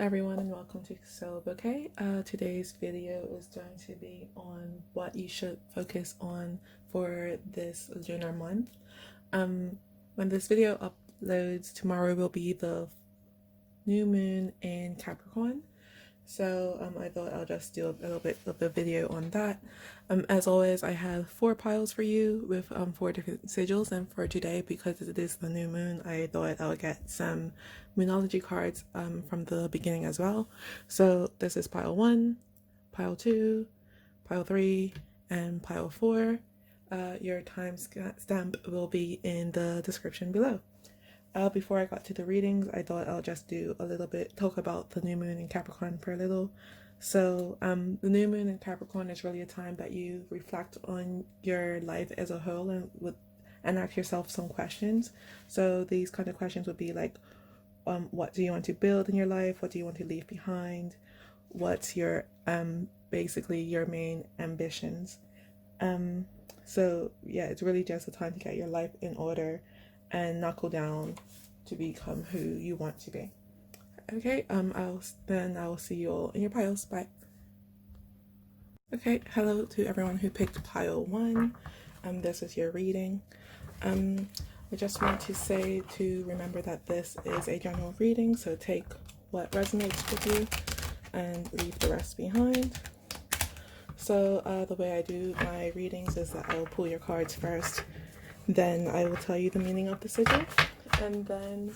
everyone, and welcome to Soul Bouquet. Today's video is going to be on what you should focus on for this lunar month. When this video uploads, tomorrow will be the new moon in Capricorn. So I thought I'll just do a little bit of a video on that. As always, I have 4 piles for you with 4 different sigils, and for today, because it is the new moon, I thought I would get some Moonology cards from the beginning as well. So this is pile 1, pile 2, pile 3, and pile 4. Your time stamp will be in the description below. Before I got to the readings, I thought I'll just do a little bit, talk about the new moon in Capricorn for a little. So the new moon in Capricorn is really a time that you reflect on your life as a whole and ask yourself some questions. So these kind of questions would be like, what do you want to build in your life? What do you want to leave behind? What's your basically your main ambitions? So yeah, it's really just a time to get your life in order and knuckle down to become who you want to be. Okay, I'll see you all in your piles. Bye. Okay, hello to everyone who picked pile 1. This is your reading. I just want to say to remember that this is a general reading, so take what resonates with you and leave the rest behind. So the way I do my readings is that I will pull your cards first. Then I will tell you the meaning of the sigil, and then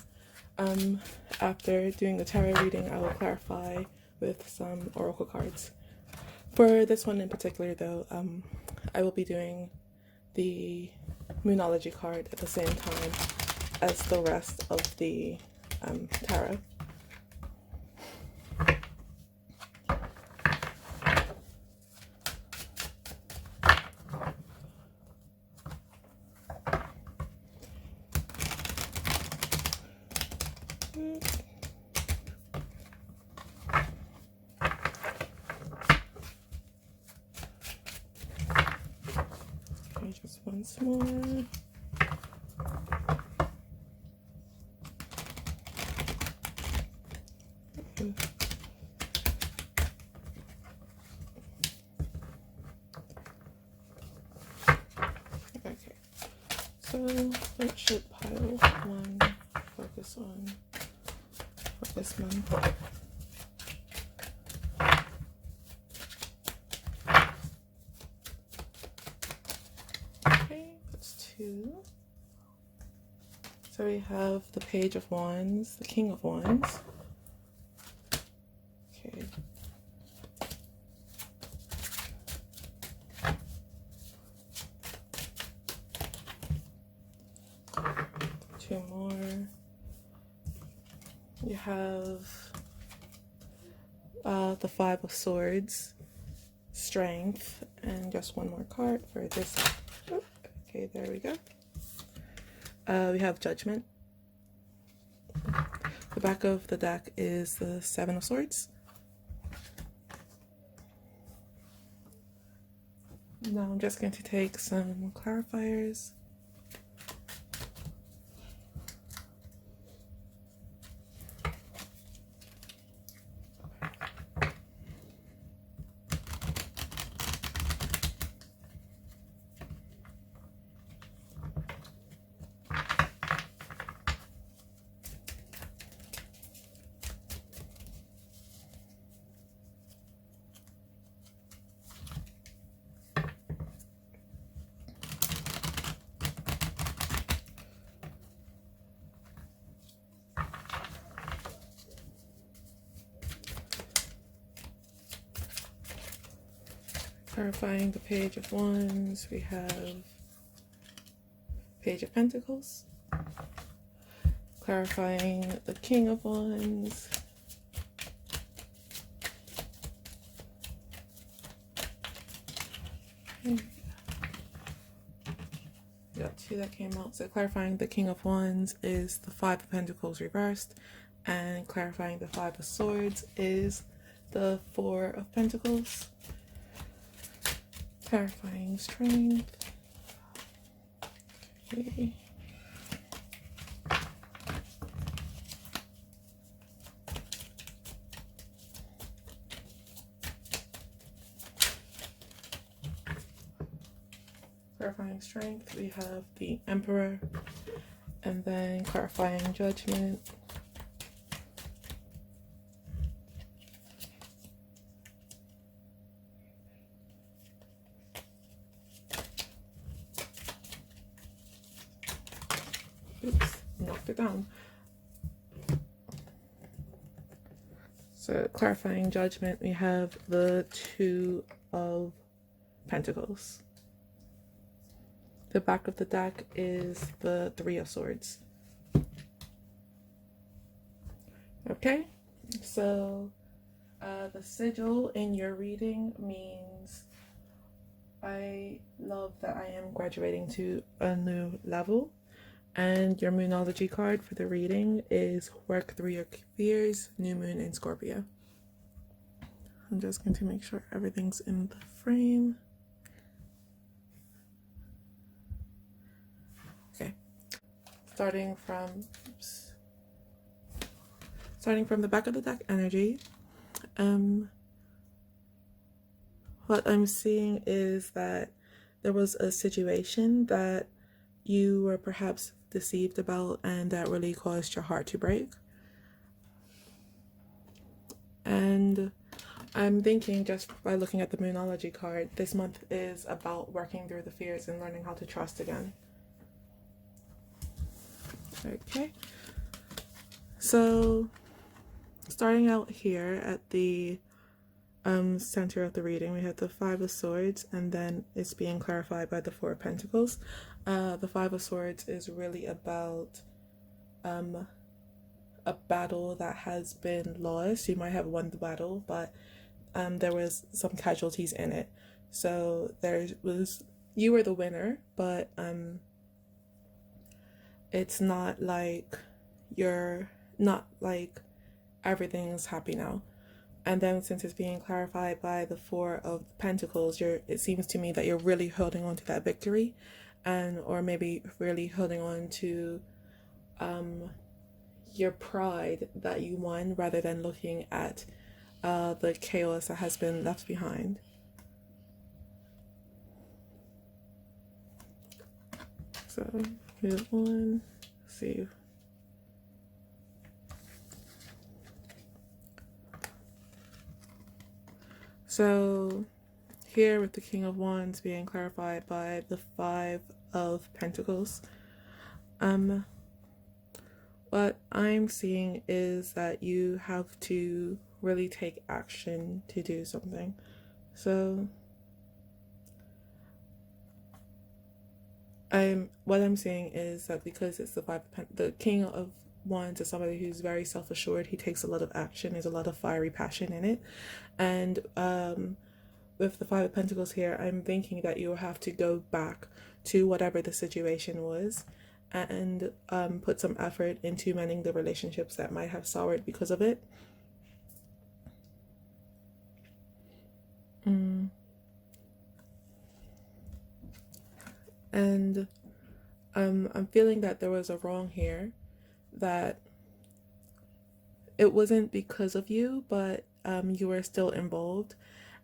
after doing the tarot reading, I will clarify with some oracle cards. For this one in particular, though, I will be doing the Moonology card at the same time as the rest of the tarot. Just once more. Okay, so what should pile 1 focus on for this month? So we have the Page of Wands, the King of Wands. Okay. Two more. You have the Five of Swords, Strength, and just one more card for this. Oh, okay, there we go. We have Judgment. The back of the deck is the Seven of Swords. Now I'm just going to take some clarifiers. Clarifying the Page of Wands, we have Page of Pentacles. Clarifying the King of Wands. We got 2 that came out. So clarifying the King of Wands is the Five of Pentacles reversed, and clarifying the Five of Swords is the Four of Pentacles. Clarifying Strength. Okay. clarifying strength, we have the Emperor, and then clarifying judgment. Oops, knocked it down. So clarifying judgment, we have the Two of Pentacles. The back of the deck is the Three of Swords. Okay, so the sigil in your reading means I love that I am graduating to a new level. And your Moonology card for the reading is Work Through Your Fears, New Moon in Scorpio. I'm just going to make sure everything's in the frame. Okay. Starting from the back of the deck energy, what I'm seeing is that there was a situation that you were perhaps deceived about and that really caused your heart to break. And I'm thinking, just by looking at the Moonology card, this month is about working through the fears and learning how to trust again. Okay, so starting out here at the center of the reading, we have the Five of Swords, and then it's being clarified by the Four of Pentacles. The Five of Swords is really about a battle that has been lost. You might have won the battle, but there was some casualties in it. So you were the winner, but it's not like everything's happy now. And then since it's being clarified by the Four of Pentacles, it seems to me that you're really holding on to that victory, or maybe really holding on to your pride that you won, rather than looking at the chaos that has been left behind. So move on. See. So here with the King of Wands being clarified by the Five of Pentacles, what I'm seeing is that you have to really take action to do something. So what I'm seeing is that because it's the King of Wands is somebody who's very self-assured. He takes a lot of action. There's a lot of fiery passion in it. And with the Five of Pentacles here, I'm thinking that you'll have to go back to whatever the situation was and put some effort into mending the relationships that might have soured because of it. And I'm feeling that there was a wrong here, that it wasn't because of you, but you were still involved,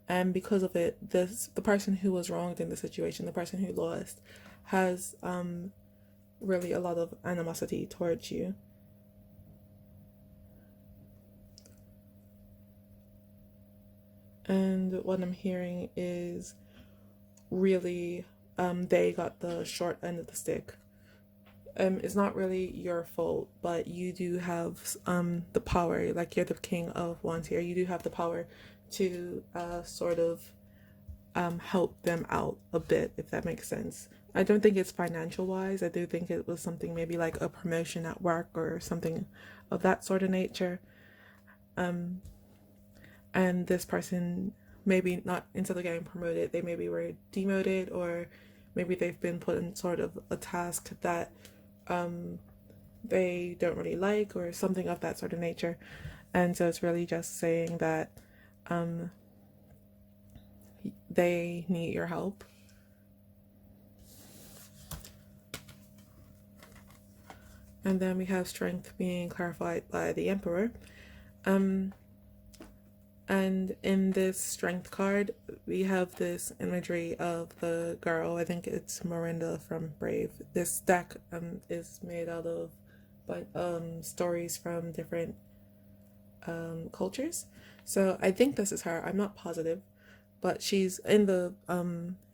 and because of it, the person who was wronged in the situation, the person who lost, has really a lot of animosity towards you. And what I'm hearing is really they got the short end of the stick. It's not really your fault, but you do have the power, like you're the King of Wands here, you do have the power to sort of help them out a bit, if that makes sense. I don't think it's financial wise. I do think it was something maybe like a promotion at work or something of that sort of nature. And this person maybe not, instead of getting promoted, they maybe were demoted, or maybe they've been put in sort of a task that they don't really like, or something of that sort of nature. And so it's really just saying that they need your help. And then we have strength being clarified by the Emperor. And in this strength card, we have this imagery of the girl. I think it's Miranda from Brave. This deck is made out of stories from different cultures. So I think this is her. I'm not positive, but she's in the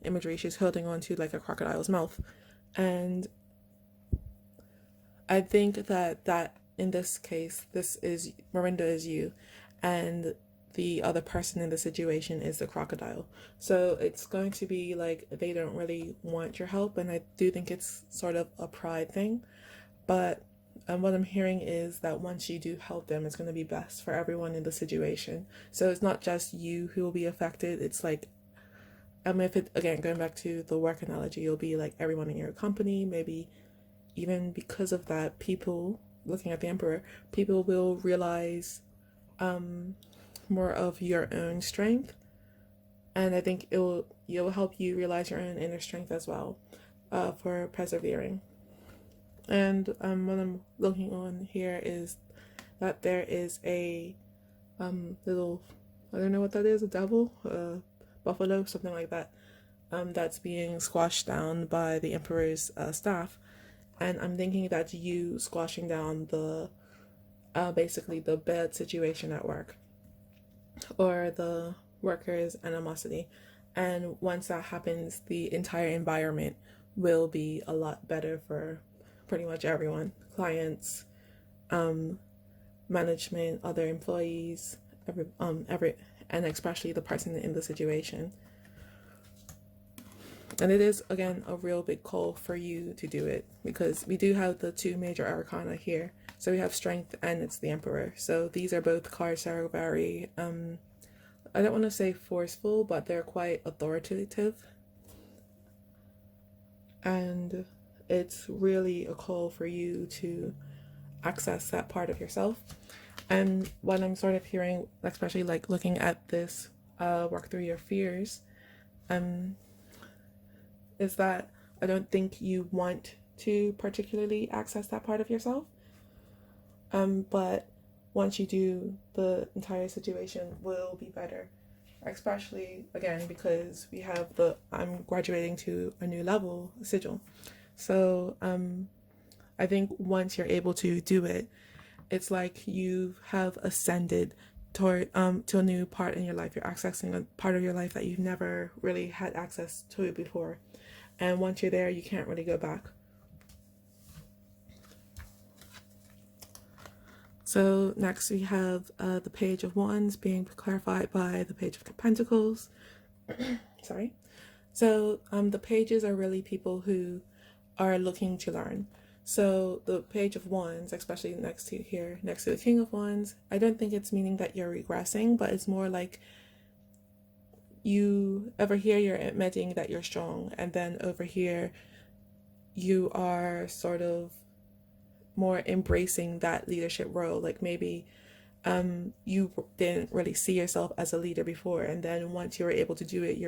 imagery. She's holding on to like a crocodile's mouth, and I think that in this case, this is Miranda is you, and the other person in the situation is the crocodile. So it's going to be like they don't really want your help, and I do think it's sort of a pride thing. But what I'm hearing is that once you do help them, it's going to be best for everyone in the situation. So it's not just you who will be affected. It's like, if it, again, going back to the work analogy, you'll be like everyone in your company, maybe even because of that, people looking at the Emperor, people will realize more of your own strength, and I think it'll help you realize your own inner strength as well, for persevering. And what I'm looking on here is that there is a little, I don't know what that is, a devil, buffalo, something like that, that's being squashed down by the Emperor's staff. And I'm thinking that's you squashing down the basically the bad situation at work, or the workers' animosity. And once that happens, the entire environment will be a lot better for pretty much everyone: clients, management, other employees, every, and especially the person in the situation. And it is, again, a real big call for you to do it, because we do have the two major arcana here. So we have strength and it's the Emperor. So these are both cards that are very, I don't want to say forceful, but they're quite authoritative. And it's really a call for you to access that part of yourself. And what I'm sort of hearing, especially like looking at this work through your fears, is that I don't think you want to particularly access that part of yourself. But once you do, the entire situation will be better. Especially, again, because we have I'm graduating to a new level, sigil. So I think once you're able to do it, it's like you have ascended toward to a new part in your life. You're accessing a part of your life that you've never really had access to before. And once you're there, you can't really go back. So next we have the Page of Wands being clarified by the Page of Pentacles. Sorry. So the pages are really people who are looking to learn. So the Page of Wands, especially next to the King of Wands, I don't think it's meaning that you're regressing, but it's more like you over here you're admitting that you're strong, and then over here you are sort of more embracing that leadership role. Like maybe you didn't really see yourself as a leader before, and then once you were able to do it,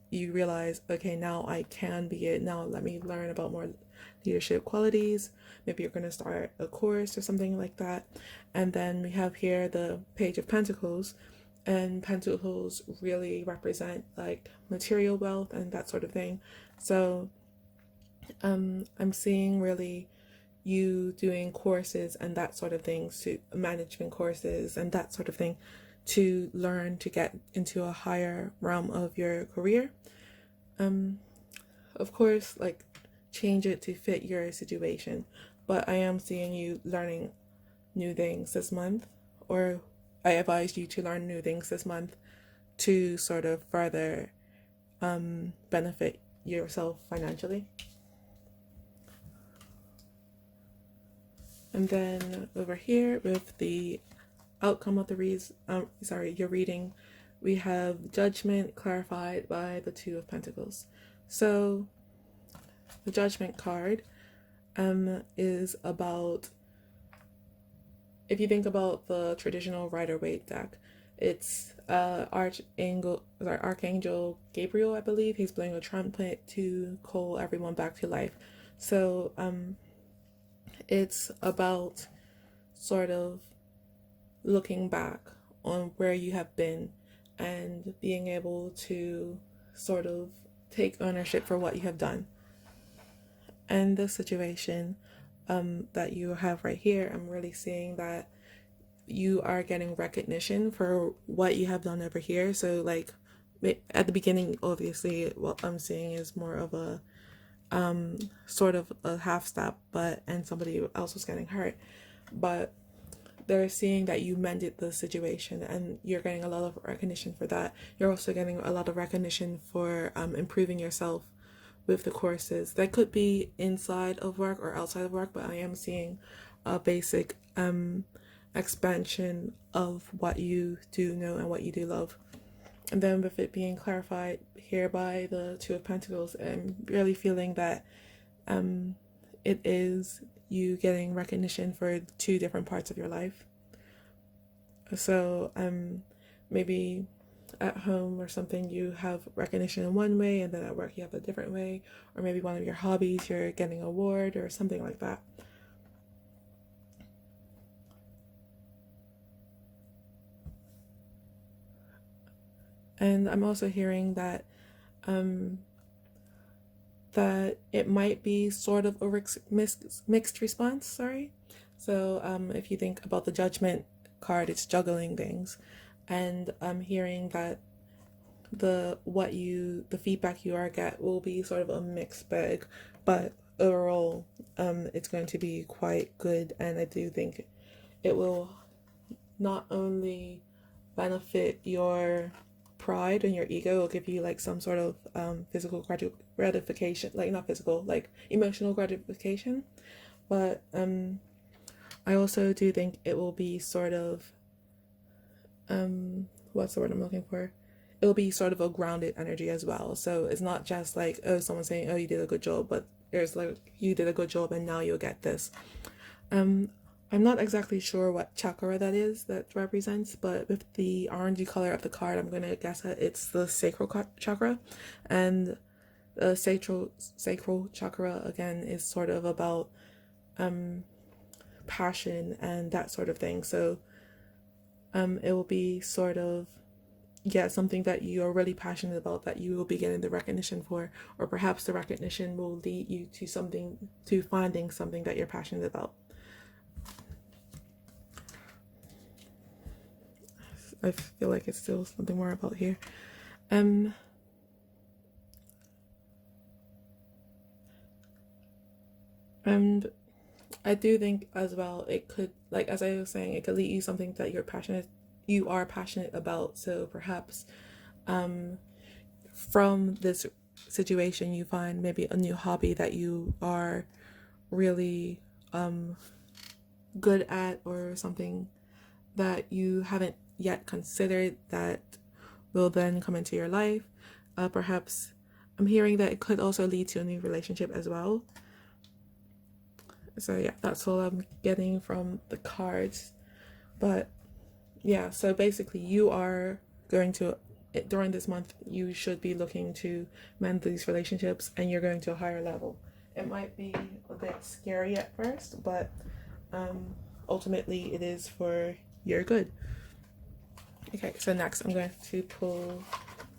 you realize, okay, now I can be it. Now let me learn about more leadership qualities. Maybe you're going to start a course or something like that. And then we have here the Page of Pentacles, and pentacles really represent like material wealth and that sort of thing. So I'm seeing really you doing courses and that sort of thing, to management courses and that sort of thing, to learn to get into a higher realm of your career. Of course, like change it to fit your situation, but I am seeing you learning new things this month, or I advise you to learn new things this month to sort of further benefit yourself financially. And then over here with the outcome of your reading, we have Judgment clarified by the Two of Pentacles. So the Judgment card is about, if you think about the traditional Rider-Waite deck, it's Archangel Gabriel, I believe. He's blowing a trumpet to call everyone back to life. So it's about sort of looking back on where you have been and being able to sort of take ownership for what you have done. And the situation that you have right here, I'm really seeing that you are getting recognition for what you have done over here. So like at the beginning, obviously what I'm seeing is more of a sort of a half step, and somebody else was getting hurt, but they're seeing that you mended the situation, and you're getting a lot of recognition for that. You're also getting a lot of recognition for improving yourself with the courses. That could be inside of work or outside of work, but I am seeing a basic expansion of what you do know and what you do love. And then with it being clarified here by the Two of Pentacles, I'm really feeling that it is you getting recognition for two different parts of your life. So maybe at home or something you have recognition in one way, and then at work you have a different way, or maybe one of your hobbies you're getting an award or something like that. And I'm also hearing that that it might be sort of a mixed response, So if you think about the Judgment card, it's juggling things. And I'm hearing that the feedback you are get will be sort of a mixed bag, but overall it's going to be quite good. And I do think it will not only benefit your pride and your ego, will give you like some sort of physical gratification, like not physical, like emotional gratification, but I also do think it will be sort of what's the word I'm looking for? It will be sort of a grounded energy as well. So it's not just like, oh, someone saying, oh, you did a good job, but there's like, you did a good job and now you'll get this. I'm not exactly sure what chakra that is that represents, but with the orangey color of the card, I'm going to guess that it's the sacral chakra. And the sacral chakra, again, is sort of about passion and that sort of thing. So it will be sort of, something that you are really passionate about that you will be getting the recognition for, or perhaps the recognition will lead you to finding something that you're passionate about. I feel like it's still something more about here. And I do think as well, it could, like as I was saying, it could lead you something that you are passionate about. So perhaps from this situation you find maybe a new hobby that you are really good at, or something that you haven't yet considered that will then come into your life. Perhaps I'm hearing that it could also lead to a new relationship as well. So yeah, that's all I'm getting from the cards. But yeah, so basically you are going to, during this month, you should be looking to mend these relationships, and you're going to a higher level. It might be a bit scary at first, but ultimately it is for your good. Okay, so next I'm going to pull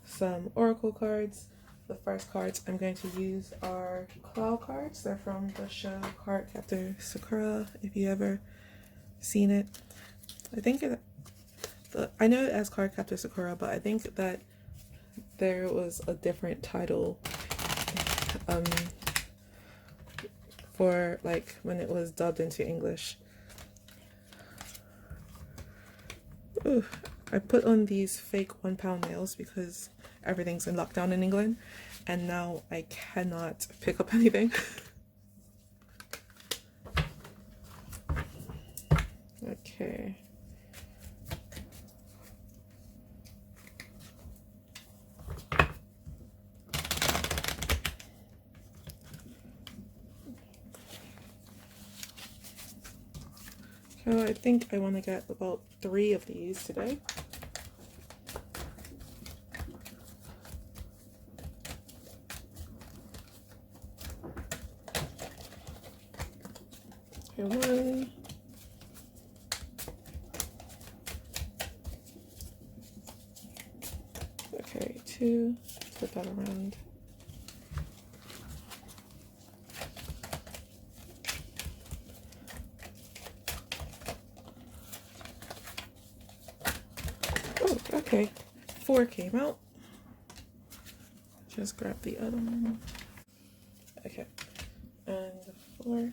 some oracle cards. The first cards I'm going to use are cloud cards. They're from the show Cardcaptor Sakura, if you ever seen it. I know it as Cardcaptor Sakura, but I think that there was a different title for like when it was dubbed into English. Ooh, I put on these fake 1 pound nails because everything's in lockdown in England, and now I cannot pick up anything. Okay. So I think I want to get about 3 of these today. Okay, 1. to flip that around. Oh, okay. 4 came out. Just grab the other one. Okay. And the 4.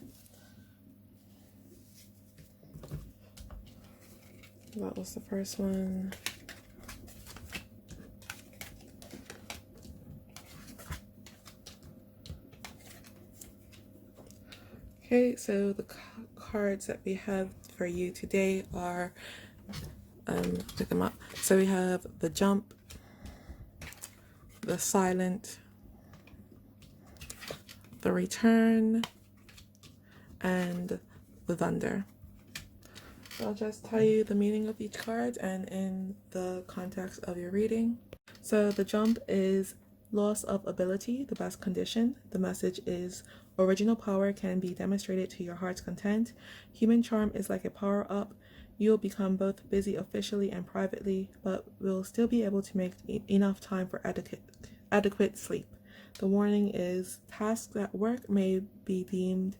That was the first one. Okay, so the cards that we have for you today are, pick them up. So we have the Jump, the Silent, the Return, and the Thunder. I'll just tell you the meaning of each card and in the context of your reading. So the Jump is loss of ability, the best condition. The message is original power can be demonstrated to your heart's content. Human charm is like a power-up. You'll become both busy officially and privately, but will still be able to make enough time for adequate sleep. The warning is tasks at work may be deemed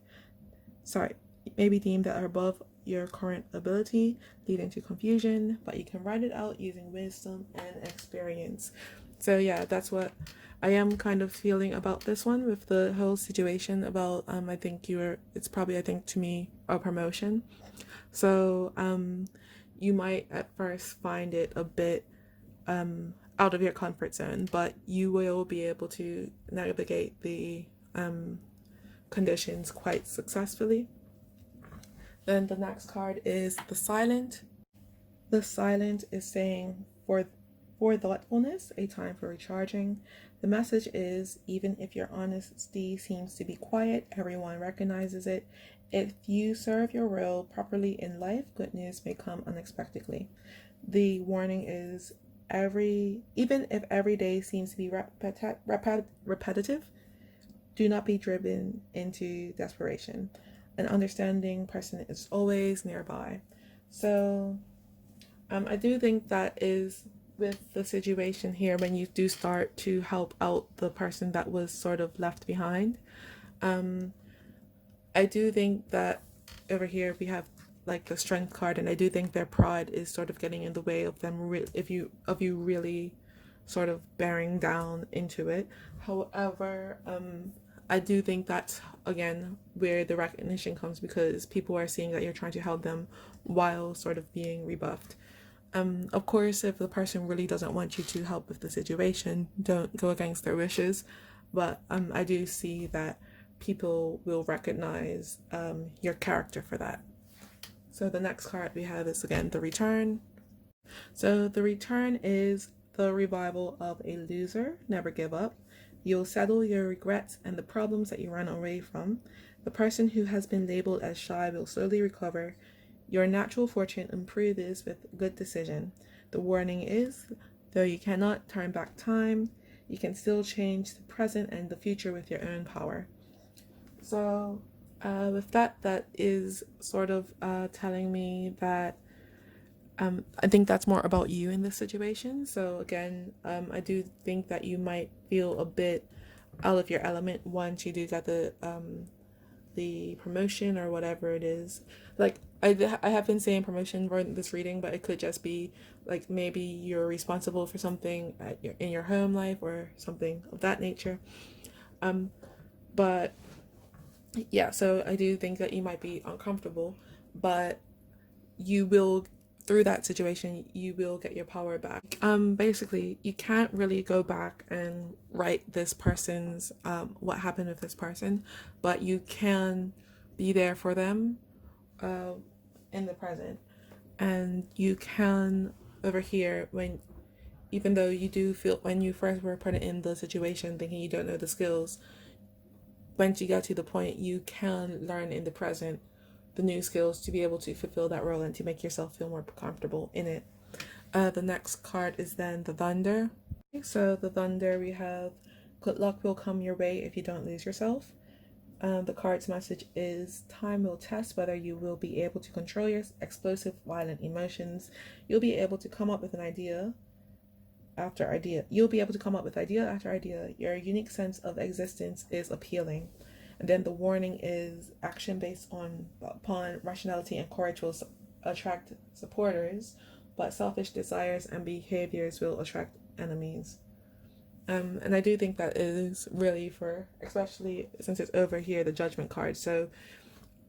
that are above your current ability, leading to confusion, but you can write it out using wisdom and experience. So yeah, that's what I am kind of feeling about this one with the whole situation about it's probably, I think, to me, a promotion. So you might at first find it a bit out of your comfort zone, but you will be able to navigate the conditions quite successfully. Then the next card is the Silent. The Silent is saying for thoughtfulness, a time for recharging. The message is, even if your honesty seems to be quiet, everyone recognizes it. If you serve your role properly in life, good news may come unexpectedly. The warning is, even if every day seems to be repetitive, do not be driven into desperation. An understanding person is always nearby. So I do think that is with the situation here, when you do start to help out the person that was sort of left behind. I do think that over here we have like the Strength card, and I do think their pride is sort of getting in the way of them of you really sort of bearing down into it. However, I do think that's, again, where the recognition comes, because people are seeing that you're trying to help them while sort of being rebuffed. Of course, if the person really doesn't want you to help with the situation, don't go against their wishes. But I do see that people will recognize your character for that. So the next card we have is, again, the Return. So the Return is the revival of a loser. Never give up. You'll settle your regrets and the problems that you run away from. The person who has been labeled as shy will slowly recover. Your natural fortune improves with good decision. The warning is, though you cannot turn back time, you can still change the present and the future with your own power. So with that is sort of telling me that I think that's more about you in this situation. So again, I do think that you might feel a bit out of your element once you do get the promotion or whatever it is. Like I have been saying promotion for this reading, but it could just be like maybe you're responsible for something in your home life or something of that nature. But yeah, so I do think that you might be uncomfortable, but you will, through that situation, you will get your power back. Basically, you can't really go back and write this person's, what happened with this person, but you can be there for them in the present. And you can, over here, even though you do feel, when you first were put in the situation thinking you don't know the skills, once you get to the point, you can learn in the present the new skills to be able to fulfill that role and to make yourself feel more comfortable in it. The next card is then the Thunder. So the Thunder, we have good luck will come your way if you don't lose yourself. The card's message is time will test whether you will be able to control your explosive, violent emotions. You'll be able to come up with an idea after idea. You'll be able to come up with idea after idea. Your unique sense of existence is appealing. And then the warning is action based upon rationality and courage will attract supporters, but selfish desires and behaviors will attract enemies. And I do think that is really for, especially since it's over here, the judgment card. So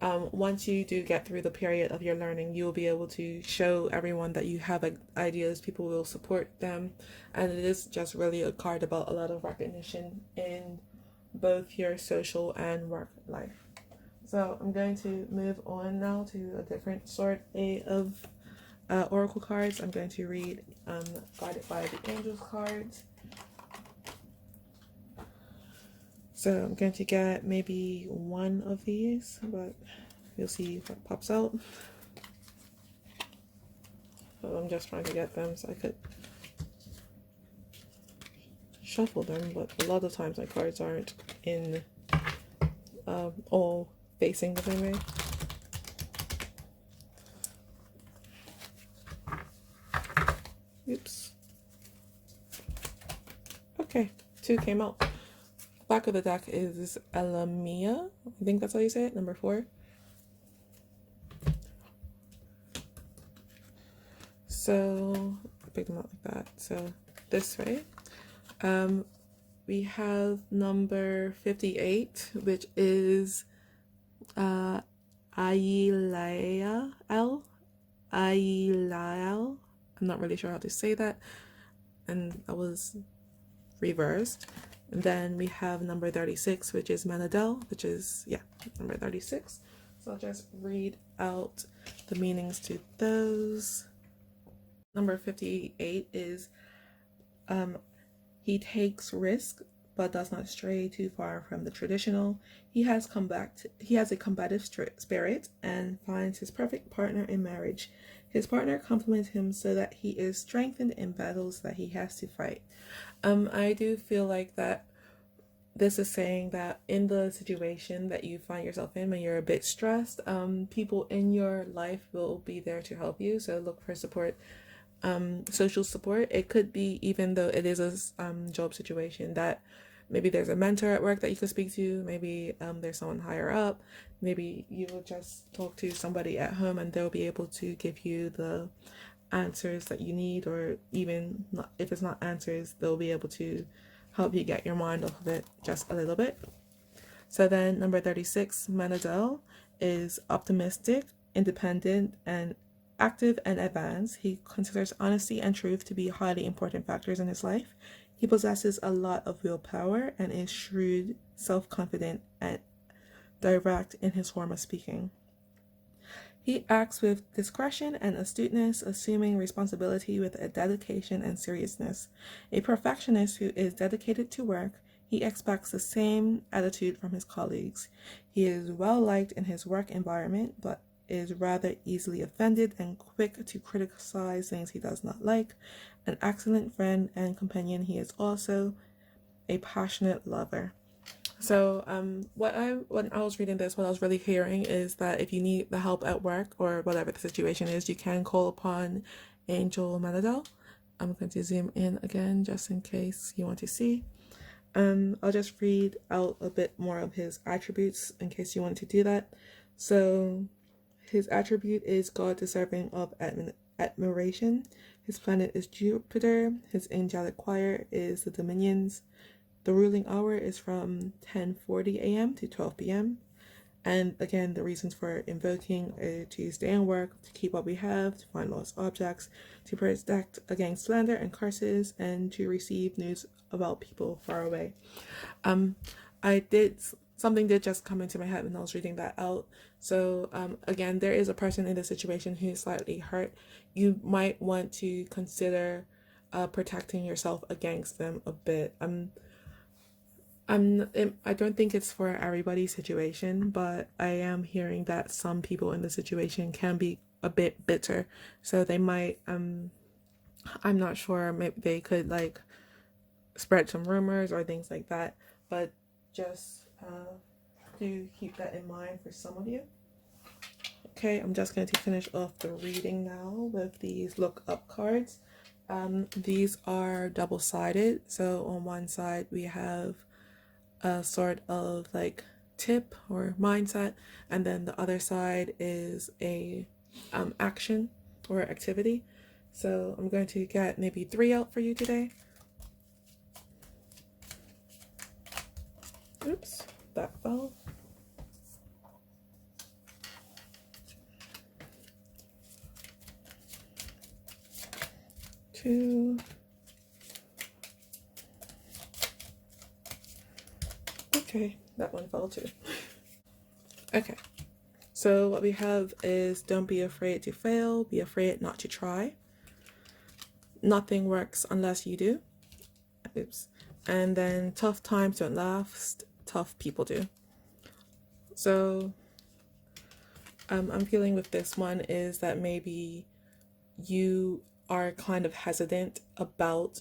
once you do get through the period of your learning, you will be able to show everyone that you have ideas, people will support them, and it is just really a card about a lot of recognition in both your social and work life. So I'm going to move on now to a different sort of oracle cards. I'm going to read Guided by the Angels cards. So I'm going to get maybe one of these, but you'll see what pops out. So I'm just trying to get them so I could shuffle them, but a lot of times my cards aren't in all facing the same way. Oops. Okay, 2 came out. Back of the deck is Elamia. I think that's how you say it, number 4. So I picked them up like that. So this way. We have number 58, which is Ailael. I'm not really sure how to say that. And that was reversed. And then we have number 36, which is Manadel, which is, yeah, number 36. So I'll just read out the meanings to those. Number 58 is, he takes risk, but does not stray too far from the traditional. He has a combative spirit and finds his perfect partner in marriage. His partner complements him so that he is strengthened in battles that he has to fight. I do feel like that this is saying that in the situation that you find yourself in when you're a bit stressed, people in your life will be there to help you. So look for support, social support. It could be, even though it is a job situation, that maybe there's a mentor at work that you could speak to. Maybe there's someone higher up. Maybe you will just talk to somebody at home and they'll be able to give you the answers that you need, or even not, if it's not answers, they'll be able to help you get your mind off of it just a little bit. So then number 36, Manadel, is optimistic, independent, and active and advanced. He considers honesty and truth to be highly important factors in his life. He possesses a lot of willpower and is shrewd, self-confident, and direct in his form of speaking. He acts with discretion and astuteness, assuming responsibility with a dedication and seriousness. A perfectionist who is dedicated to work, he expects the same attitude from his colleagues. He is well liked in his work environment, but is rather easily offended and quick to criticize things he does not like. An excellent friend and companion, he is also a passionate lover. So when I was reading this, what I was really hearing is that if you need the help at work or whatever the situation is, you can call upon Angel Manadel. I'm going to zoom in again just in case you want to see. I'll just read out a bit more of his attributes in case you want to do that. So his attribute is God, deserving of admiration. His planet is Jupiter. His angelic choir is the Dominions. The ruling hour is from 10:40 a.m. to 12 p.m. And again, the reasons for invoking are to stay in work, to keep what we have, to find lost objects, to protect against slander and curses, and to receive news about people far away. Something did just come into my head when I was reading that out. So again, there is a person in the situation who is slightly hurt. You might want to consider protecting yourself against them a bit. I don't think it's for everybody's situation, but I am hearing that some people in the situation can be a bit bitter. So they might, I'm not sure, maybe they could like spread some rumors or things like that, but just do keep that in mind for some of you. Okay, I'm just going to finish off the reading now with these look up cards. These are double-sided. So on one side we have a sort of like tip or mindset, and then the other side is a action or activity. So I'm going to get maybe 3 out for you today. Oops, that fell. Two. Okay, that one fell too. Okay, so what we have is don't be afraid to fail, be afraid not to try. Nothing works unless you do. Oops. And then tough times don't last, tough people do. So I'm feeling with this one is that maybe you are kind of hesitant about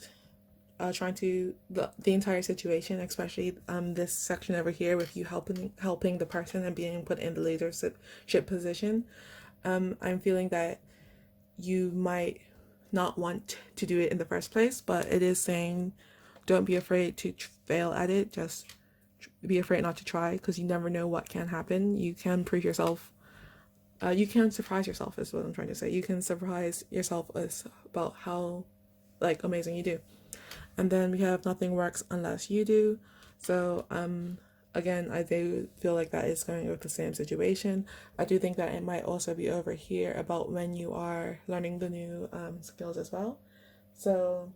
trying to the entire situation, especially this section over here with you helping the person and being put in the leadership position. I'm feeling that you might not want to do it in the first place, but it is saying don't be afraid to fail at it. Just be afraid not to try, because you never know what can happen. You can prove yourself. You can surprise yourself is what I'm trying to say. You can surprise yourself about how like amazing you do. And then we have nothing works unless you do. So again, I do feel like that is going with the same situation. I do think that it might also be over here about when you are learning the new skills as well. So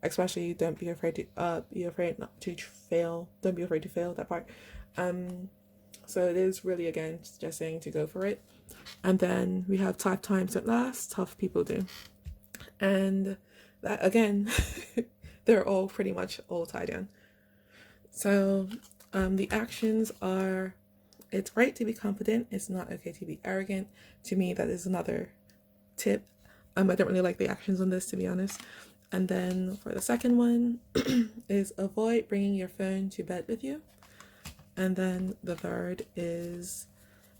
especially don't be afraid to be afraid not to fail. Don't be afraid to fail, that part. So it is really, again, just saying to go for it. And then we have tough times don't last, tough people do. And that, again, they're all pretty much all tied in. So the actions are, it's right to be confident. It's not okay to be arrogant. To me, that is another tip. I don't really like the actions on this, to be honest. And then for the second one is avoid bringing your phone to bed with you. And then the third is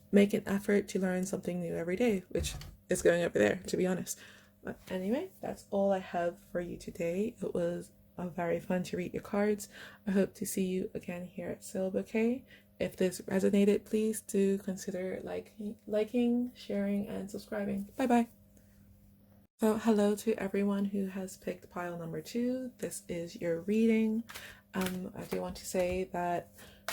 make an effort to learn something new every day, which is going over there, to be honest. But anyway, that's all I have for you today. It was very fun to read your cards. I hope to see you again here at Soul Bouquet. If this resonated, please do consider liking, sharing, and subscribing. Bye-bye. So hello to everyone who has picked pile number 2. This is your reading. I do want to say that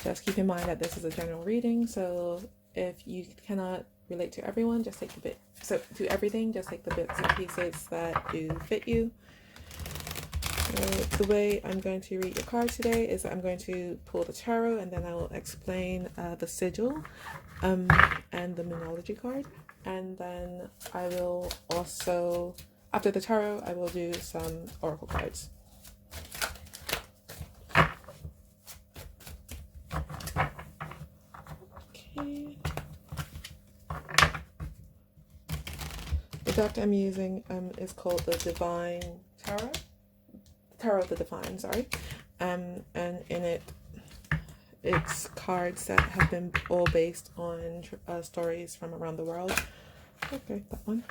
just keep in mind that this is a general reading, so if you cannot relate to everyone, just take the bit. So to everything, just take the bits and pieces that do fit you. So the way I'm going to read your card today is I'm going to pull the tarot, and then I will explain the sigil and the Moonology card. And then I will also, after the tarot, I will do some oracle cards. Okay. The deck I'm using is called the Divine Tarot. Tarot of the Divine, sorry. And in it's cards that have been all based on stories from around the world. Okay, that one.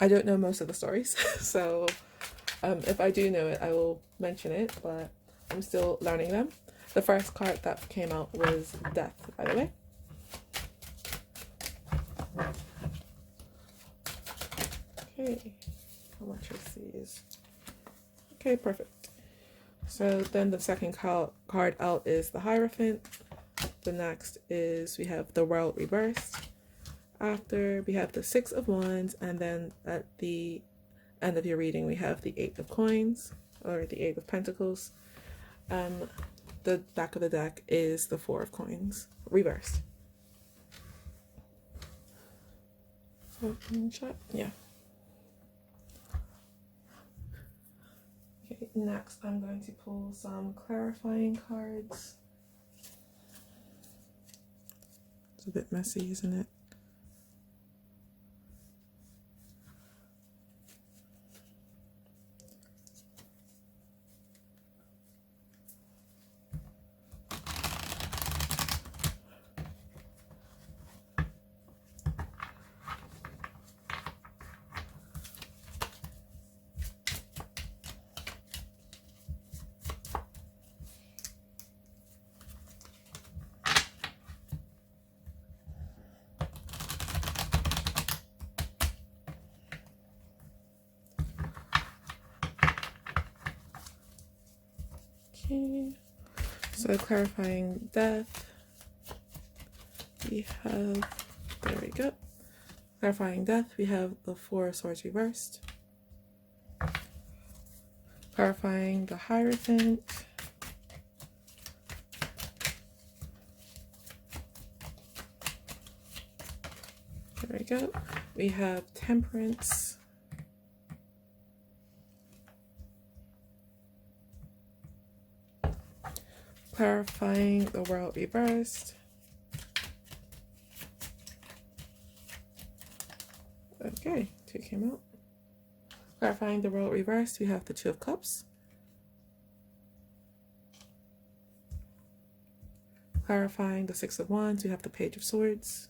I don't know most of the stories, so if I do know it, I will mention it, but I'm still learning them. The first card that came out was Death, by the way. Okay, how much is these? Okay, perfect. So then the second card out is the Hierophant. The next is we have the World Reversed. After we have the Six of Wands, and then at the end of your reading we have the Eight of Coins, or the Eight of Pentacles. The back of the deck is the Four of Coins reversed. So yeah. Okay, next I'm going to pull some clarifying cards. It's a bit messy, isn't it? Okay, so clarifying death, we have, there we go. Clarifying death, we have the Four of Swords reversed. Clarifying the Hierophant. There we go. We have Temperance. Clarifying the World reversed. Okay, two came out. Clarifying the World reversed, we have the Two of Cups. Clarifying the Six of Wands, we have the Page of Swords.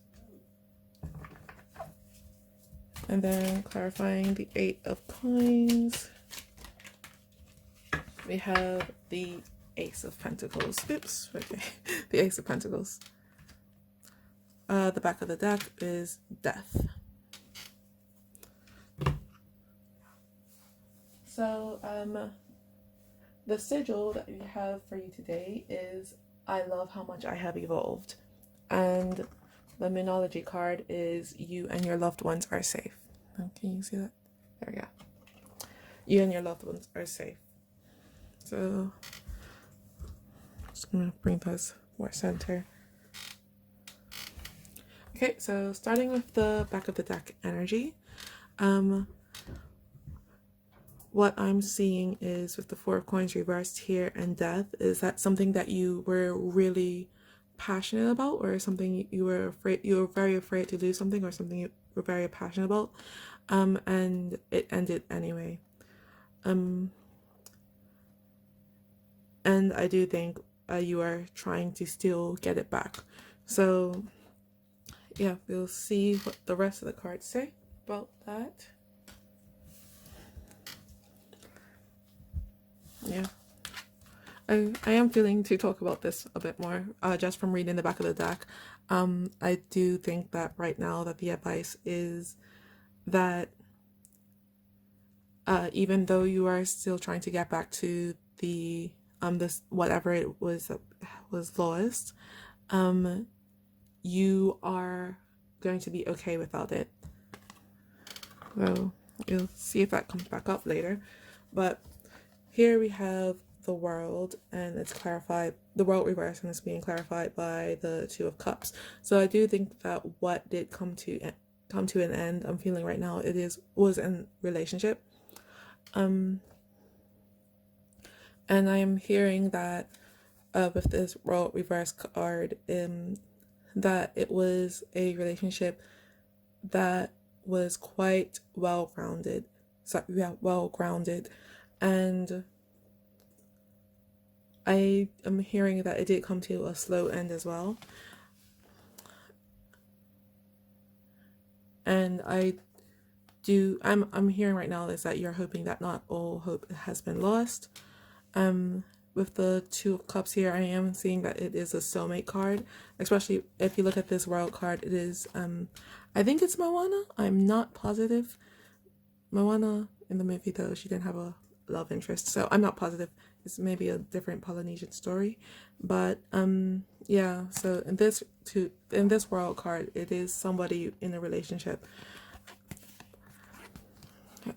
And then clarifying the Eight of Coins, we have the Ace of Pentacles. Oops, okay, the Ace of Pentacles. The back of the deck is Death. So, the sigil that we have for you today is I love how much I have evolved. And the Moonology card is you and your loved ones are safe. Can you see that? There we go. You and your loved ones are safe. So, just gonna bring those more center. Okay, so starting with the back of the deck energy, what I'm seeing is with the Four of Coins reversed here and Death, is that something that you were really passionate about, or something you were very afraid to do something, or something you were very passionate about, and it ended anyway. And I do think you are trying to still get it back. So yeah, we'll see what the rest of the cards say about that. Yeah, I am feeling to talk about this a bit more, just from reading the back of the deck. I do think that right now that the advice is that even though you are still trying to get back to the this whatever it was that was lost, you are going to be okay without it. So you'll see if that comes back up later. But here we have the World, and it's clarified, the World reverse, and it's being clarified by the Two of Cups. So I do think that what did come to an end, I'm feeling right now, was in relationship. And I am hearing that with this World reverse card, that it was a relationship that was quite well-grounded. So yeah, well-grounded. And I am hearing that it did come to a slow end as well. And I'm hearing right now is that you're hoping that not all hope has been lost. With the Two of Cups here, I am seeing that it is a soulmate card, especially if you look at this World card. It is, I think it's Moana. I'm not positive. Moana in the movie, though, she didn't have a love interest, so I'm not positive. It's maybe a different Polynesian story, but yeah. So in this World card, it is somebody in a relationship,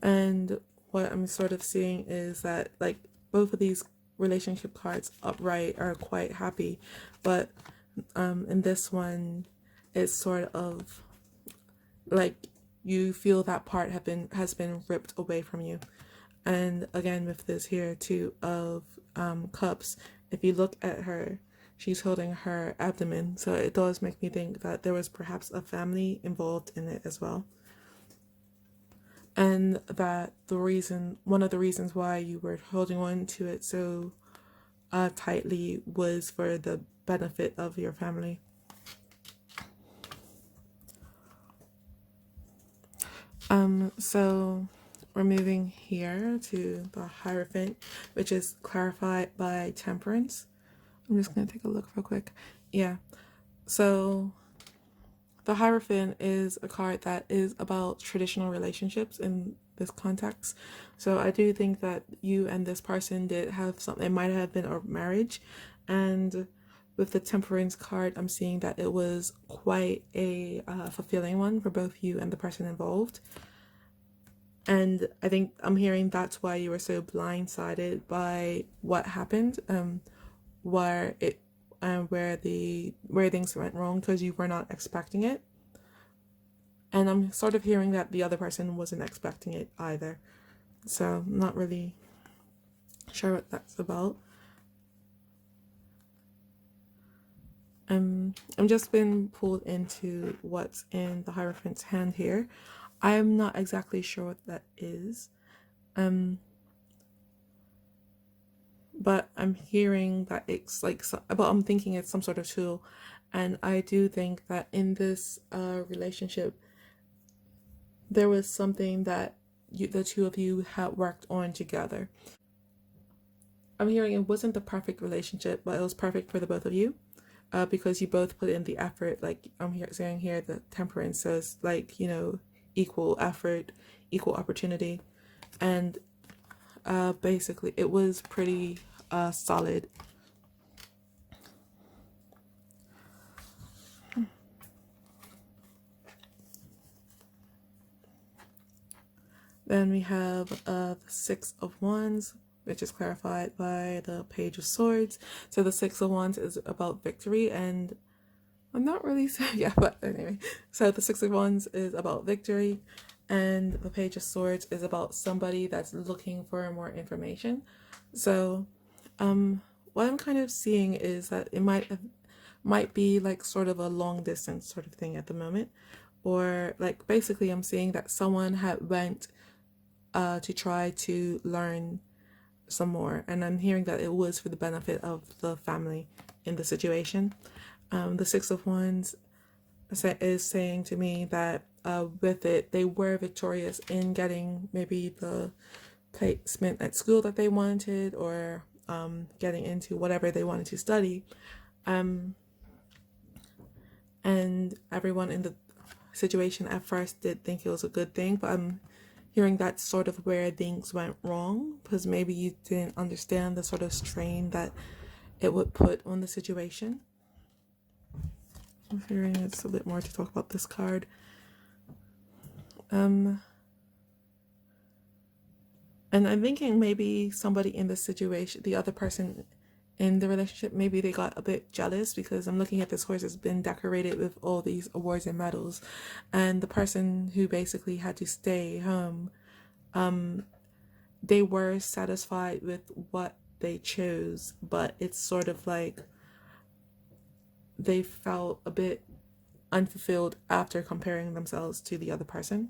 and what I'm sort of seeing is that like both of these relationship cards upright are quite happy, but in this one, it's sort of like you feel that part has been ripped away from you. And again, with this here Two of Cups, if you look at her, she's holding her abdomen, so it does make me think that there was perhaps a family involved in it as well, and that one of the reasons why you were holding on to it so tightly was for the benefit of your family. So we're moving here to the Hierophant, which is clarified by Temperance. I'm just going to take a look real quick. Yeah. So the Hierophant is a card that is about traditional relationships, and this context. So I do think that you and this person did have something. It might have been a marriage, and with the Temperance card, I'm seeing that it was quite a fulfilling one for both you and the person involved. And I think I'm hearing that's why you were so blindsided by what happened, where things went wrong, because you were not expecting it. And I'm sort of hearing that the other person wasn't expecting it either. So I'm not really sure what that's about. I'm just been pulled into what's in the Hierophant's hand here. I'm not exactly sure what that is. But I'm hearing that it's like, but I'm thinking it's some sort of tool. And I do think that in this relationship, there was something that the two of you had worked on together. I'm hearing it wasn't the perfect relationship, but it was perfect for the both of you, because you both put in the effort. Like I'm saying here, the Temperance says, like, you know, equal effort, equal opportunity, and basically it was pretty solid. Then we have the Six of Wands, which is clarified by the Page of Swords. So the Six of Wands is about victory, and I'm not really saying, yeah, but anyway. So the Six of Wands is about victory, and the Page of Swords is about somebody that's looking for more information. So what I'm kind of seeing is that it might be like sort of a long distance sort of thing at the moment, or like basically I'm seeing that someone had went to try to learn some more, and I'm hearing that it was for the benefit of the family in the situation. The Six of Wands is saying to me that with it, they were victorious in getting maybe the placement at school that they wanted, or getting into whatever they wanted to study. And everyone in the situation at first did think it was a good thing, but I'm hearing that's sort of where things went wrong, because maybe you didn't understand the sort of strain that it would put on the situation. I'm hearing it's a bit more to talk about this card. And I'm thinking maybe somebody in the situation, the other person in the relationship, maybe they got a bit jealous, because I'm looking at this horse has been decorated with all these awards and medals, and the person who basically had to stay home, they were satisfied with what they chose, but it's sort of like they felt a bit unfulfilled after comparing themselves to the other person.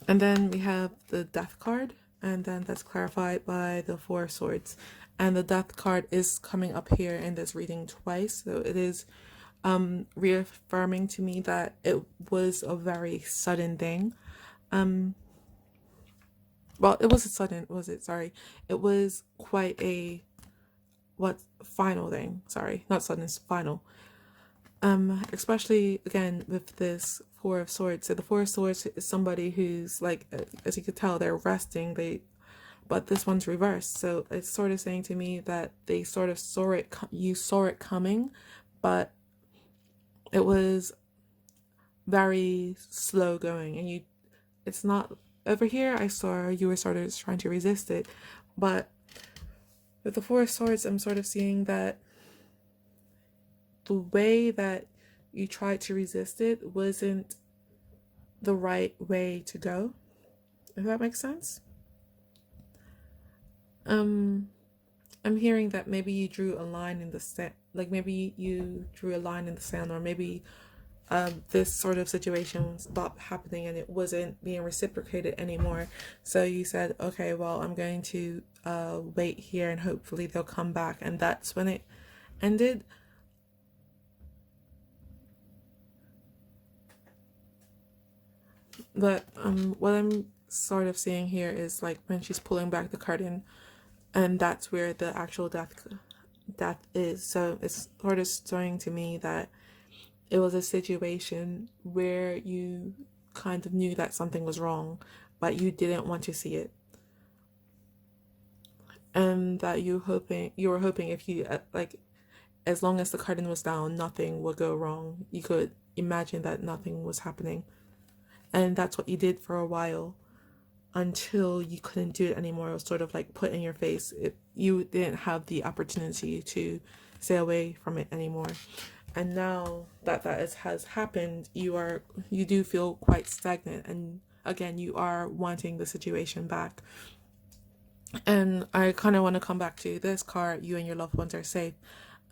And then we have the Death card, and then that's clarified by the Four of Swords. And the Death card is coming up here in this reading twice, so it is reaffirming to me that it was a very sudden thing. Well, it wasn't sudden, was it? Sorry. It was quite a final thing. Sorry, not sudden, it's final. Especially again with this Four of Swords. So the Four of Swords is somebody who's like, as you could tell, they're resting. But this one's reversed. So it's sort of saying to me that they sort of saw it. You saw it coming, but it was very slow going, and it's not over here. I saw you were sort of trying to resist it, but with the Four of Swords, I'm sort of seeing that the way that you tried to resist it wasn't the right way to go, if that makes sense. I'm hearing that maybe you drew a line in the sand, like maybe you drew a line in the sand, or maybe this sort of situation stopped happening and it wasn't being reciprocated anymore. So you said, okay, well, I'm going to wait here and hopefully they'll come back. And that's when it ended. But what I'm sort of seeing here is like when she's pulling back the curtain, and that's where the actual death is. So it's sort of showing to me that it was a situation where you kind of knew that something was wrong, but you didn't want to see it. And that you were hoping if you like, as long as the curtain was down, nothing would go wrong. You could imagine that nothing was happening. And that's what you did for a while, until you couldn't do it anymore. It was sort of like put in your face. You didn't have the opportunity to stay away from it anymore. And now that has happened, you do feel quite stagnant, and again, you are wanting the situation back. And I kind of want to come back to this card: you and your loved ones are safe.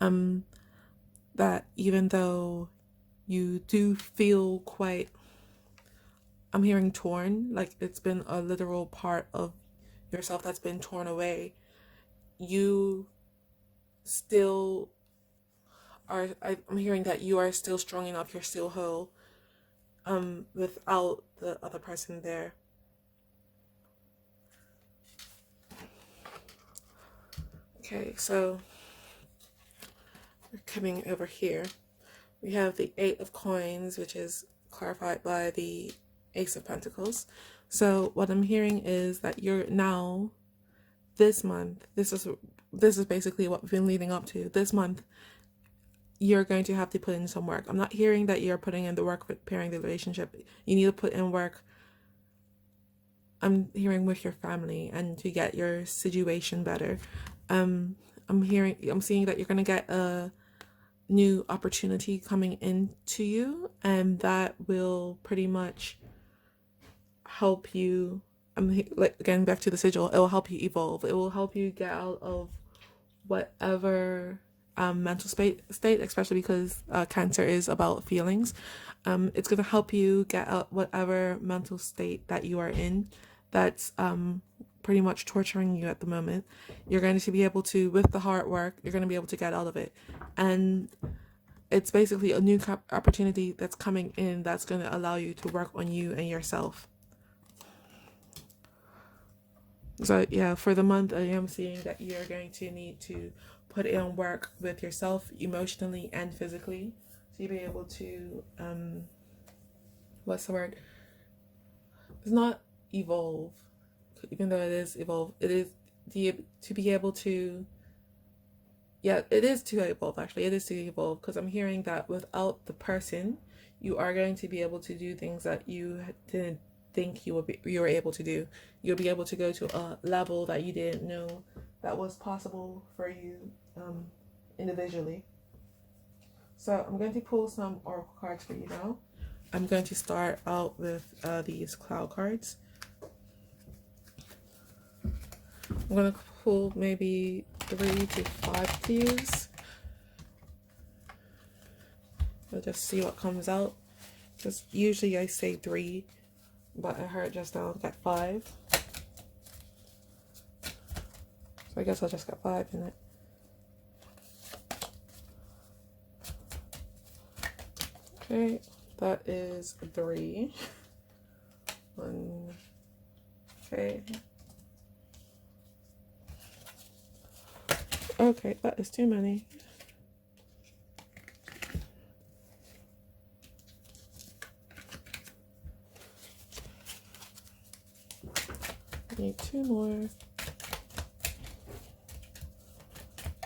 That even though you do feel quite, I'm hearing torn, like it's been a literal part of yourself that's been torn away, you still are, I'm hearing that you are still strong enough, you're still whole, without the other person there. Okay, so we're coming over here. We have the 8 of Coins, which is clarified by the Ace of Pentacles. So what I'm hearing is that you're now, this month, this is basically what we've been leading up to. This month, you're going to have to put in some work. I'm not hearing that you're putting in the work for repairing the relationship. You need to put in work, I'm hearing, with your family and to get your situation better. I'm seeing that you're going to get a new opportunity coming into you, and that will pretty much help you. Like, again, back to the sigil, it will help you evolve. It will help you get out of whatever mental state, especially because Cancer is about feelings. It's going to help you get out whatever mental state that you are in that's pretty much torturing you at the moment. You're going to be able to, with the hard work, you're going to be able to get out of it. And it's basically a new opportunity that's coming in that's going to allow you to work on you and yourself. So yeah, for the month, I am seeing that you're going to need to put in work with yourself, emotionally and physically, so you'll be able to, what's the word? It's not evolve, even though it is evolve. It is to be able to, yeah, it is to evolve, actually. It is to evolve, because I'm hearing that without the person, you are going to be able to do things that you didn't think you were able to do. You'll be able to go to a level that you didn't know that was possible for you individually. So I'm going to pull some oracle cards for you now. I'm going to start out with these cloud cards. I'm going to pull maybe 3 to 5 to use. I'll just see what comes out. Because usually I say 3, but I heard just now I got 5. So I guess I'll just get 5 in it. Okay, that is 3. 1. Okay. Okay, that is too many. I need 2 more.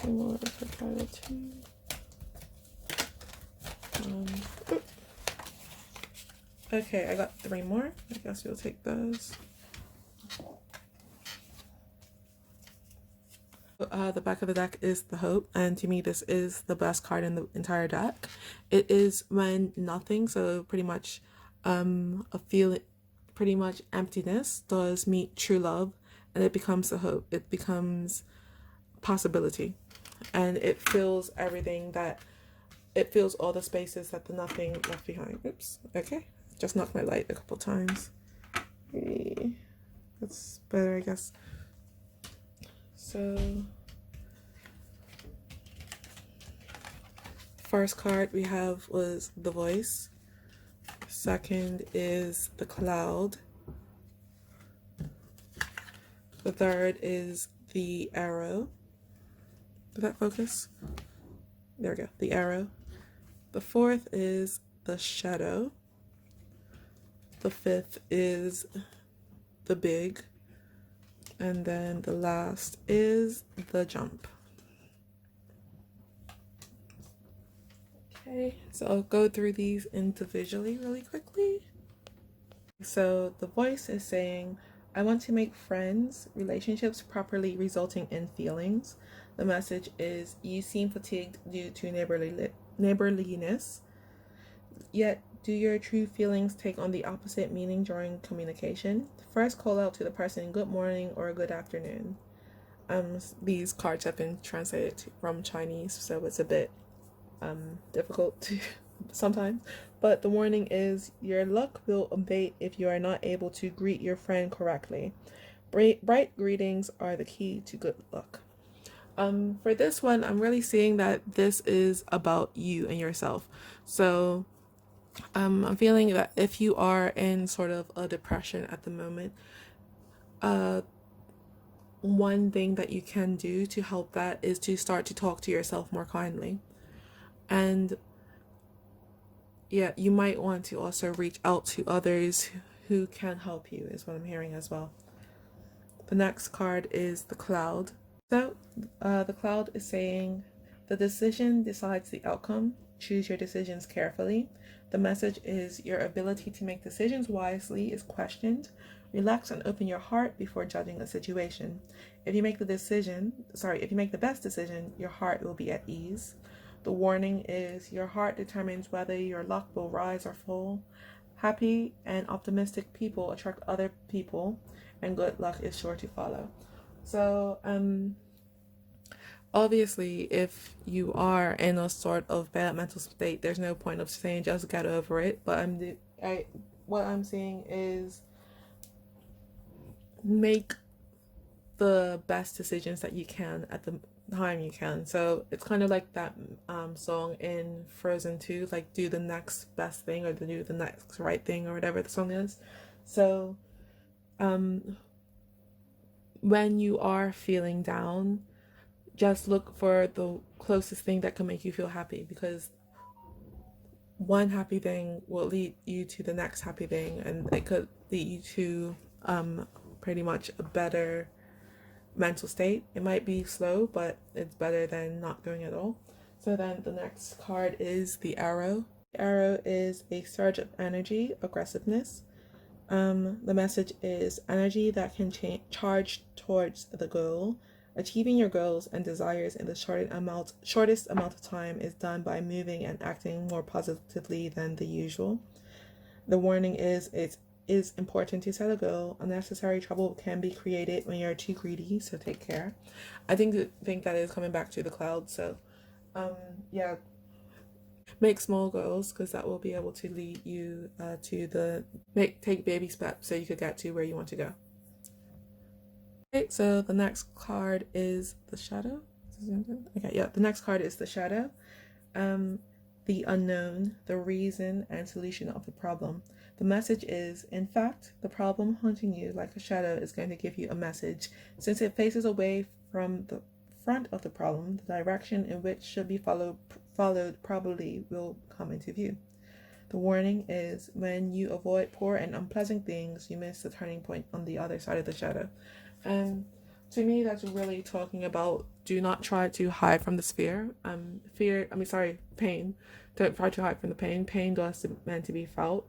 2 more for pile 2. 1. Okay, I got 3 more. I guess we'll take those. The back of the deck is the Hope, and to me this is the best card in the entire deck. It is when nothing, so pretty much a feeling, pretty much emptiness, does meet true love, and it becomes the Hope. It becomes possibility, and it fills everything that, it fills all the spaces that the nothing left behind. Oops, okay, just knocked my light a couple times. That's better, I guess. So, first card we have was the Voice. Second is the Cloud. The third is the Arrow. Did that focus? There we go, the Arrow. The fourth is the Shadow. The fifth is the big. And then the last is the jump. Okay, so I'll go through these individually really quickly. So the voice is saying, I want to make friends, relationships properly resulting in feelings. The message is, you seem fatigued due to neighborliness, yet do your true feelings take on the opposite meaning during communication? First, call out to the person, good morning or good afternoon. These cards have been translated from Chinese, so it's a bit difficult to sometimes, but the warning is, your luck will abate if you are not able to greet your friend correctly. Bright greetings are the key to good luck. For this one, I'm really seeing that this is about you and yourself. So I'm feeling that if you are in sort of a depression at the moment, one thing that you can do to help that is to start to talk to yourself more kindly. And yeah, you might want to also reach out to others who can help you, is what I'm hearing as well. The next card is the cloud. So the cloud is saying, the decision decides the outcome. Choose your decisions carefully. The message is, your ability to make decisions wisely is questioned. Relax and open your heart before judging a situation. If you make the best decision, your heart will be at ease. The warning is, your heart determines whether your luck will rise or fall. Happy and optimistic people attract other people, and good luck is sure to follow. So, obviously, if you are in a sort of bad mental state, there's no point of saying just get over it. But what I'm seeing is, make the best decisions that you can at the time you can. So it's kind of like that song in Frozen 2, like do the next best thing or do the next right thing or whatever the song is. So when you are feeling down, just look for the closest thing that can make you feel happy, because one happy thing will lead you to the next happy thing, and it could lead you to pretty much a better mental state. It might be slow, but it's better than not going at all. So then the next card is the arrow. The arrow is a surge of energy, aggressiveness. The message is, energy that can charge towards the goal. Achieving your goals and desires in the shortest amount of time is done by moving and acting more positively than the usual. The warning is, it is important to set a goal. Unnecessary trouble can be created when you're too greedy, so take care. I think that is coming back to the cloud. So yeah, make small goals, because that will be able to lead you to take baby steps so you could get to where you want to go. Okay, so the next card is the shadow. Okay, yeah, the next card is the shadow. The unknown, the reason and solution of the problem. The message is, in fact, the problem haunting you like a shadow is going to give you a message. Since it faces away from the front of the problem, the direction in which should be followed probably will come into view. The warning is, when you avoid poor and unpleasant things, you miss the turning point on the other side of the shadow. And to me, that's really talking about, do not try to hide from this pain. Don't try to hide from the pain. Pain does meant to be felt.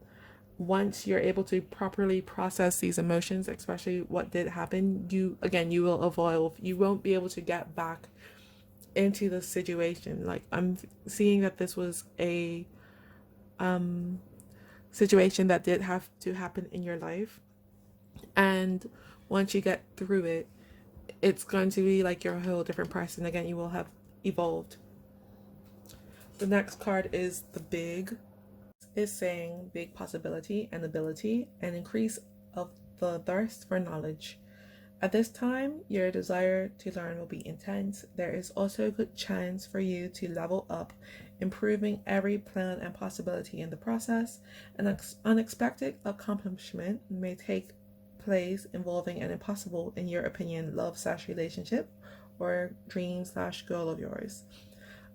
Once you're able to properly process these emotions, especially what did happen, you will evolve. You won't be able to get back into the situation. Like, I'm seeing that this was a situation that did have to happen in your life, and once you get through it, it's going to be like you're a whole different person again. You will have evolved. The next card is the big. It's saying big possibility and ability, and increase of the thirst for knowledge. At this time, your desire to learn will be intense. There is also a good chance for you to level up, improving every plan and possibility in the process. An unexpected accomplishment may take place involving an impossible, in your opinion, love/relationship or dream/goal of yours.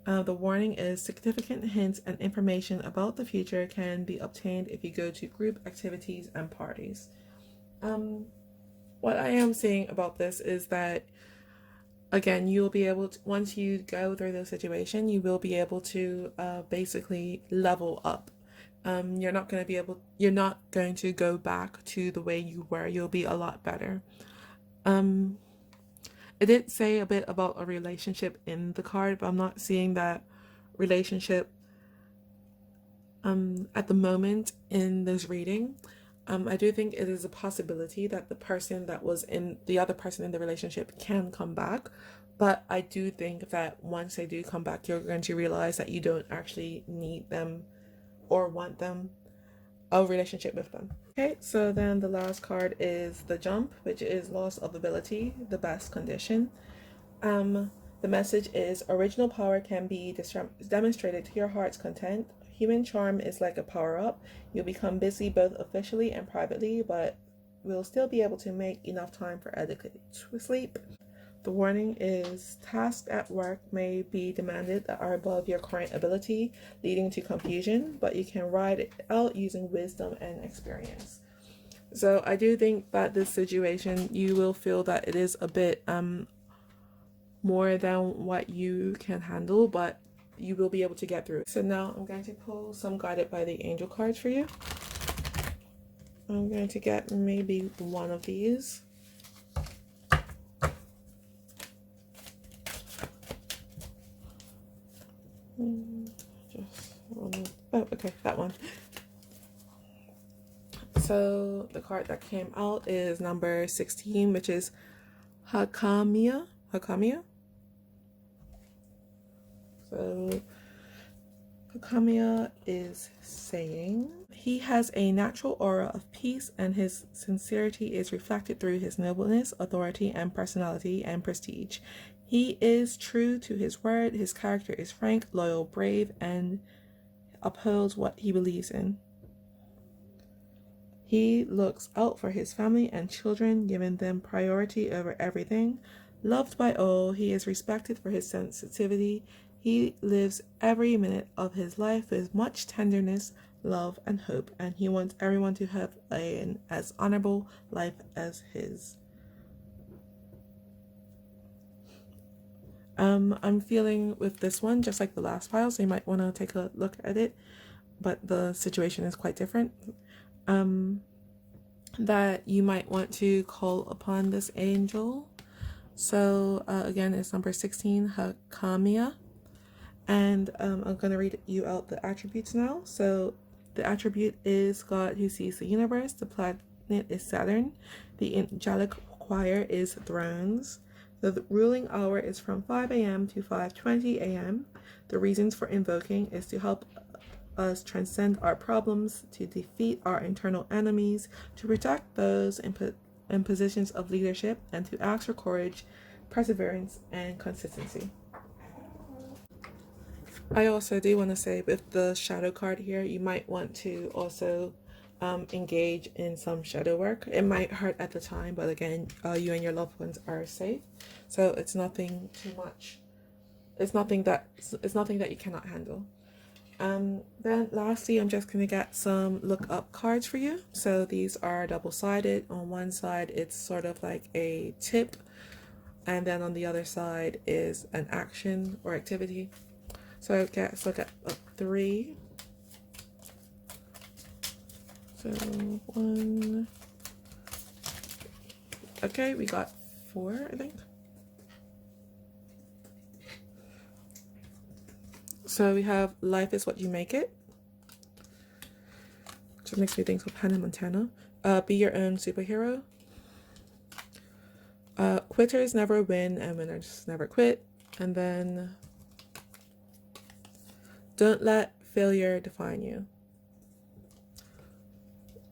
The warning is significant hints and information about the future can be obtained if you go to group activities and parties. What I am saying about this is that, again, you will be able to, once you go through the situation, you will be able to basically level up. You're not going to go back to the way you were. You'll be a lot better. It did say a bit about a relationship in the card, but I'm not seeing that relationship at the moment in this reading. I do think it is a possibility that the other person in the relationship can come back, but I do think that once they do come back, you're going to realize that you don't actually need them or want them, a relationship with them. Okay, so then the last card is the Jump, which is loss of ability, the best condition. The message is original power can be demonstrated to your heart's content. Human charm is like a power-up. You'll become busy both officially and privately, but we'll still be able to make enough time for adequate sleep. The warning is tasks at work may be demanded that are above your current ability, leading to confusion, but you can ride it out using wisdom and experience. So I do think that this situation, you will feel that it is a bit more than what you can handle, but you will be able to get through. So now I'm going to pull some guided by the angel cards for you. I'm going to get maybe one of these. Okay, that one. So the card that came out is number 16, which is Hakamia. So Hakamia is saying he has a natural aura of peace, and his sincerity is reflected through his nobleness, authority, and personality and prestige. He is true to his word. His character is frank, loyal, brave, and upholds what he believes in. He looks out for his family and children, giving them priority over everything. Loved by all, he is respected for his sensitivity. He lives every minute of his life with much tenderness, love, and hope, and he wants everyone to have an as honorable life as his. I'm feeling with this one, just like the last file, so you might want to take a look at it, but the situation is quite different. That you might want to call upon this angel. So again, it's number 16, Hakamia. And I'm going to read you out the attributes now. So the attribute is God who sees the universe. The planet is Saturn. The angelic choir is thrones. The ruling hour is from 5 a.m. to 5:20 a.m. The reasons for invoking is to help us transcend our problems, to defeat our internal enemies, to protect those in positions of leadership, and to ask for courage, perseverance, and consistency. I also do want to say with the shadow card here, you might want to also engage in some shadow work. It might hurt at the time, but again, you and your loved ones are safe, so it's nothing too much. It's nothing that you cannot handle. Then lastly, I'm just going to get some look up cards for you. So these are double-sided. On one side, it's sort of like a tip, and then on the other side is an action or activity. So let's look at 3. So 1. Okay, we got 4, I think. So we have life is what you make it. Which makes me think of Hannah Montana. Be your own superhero. Quitters never win and winners never quit. And then don't let failure define you.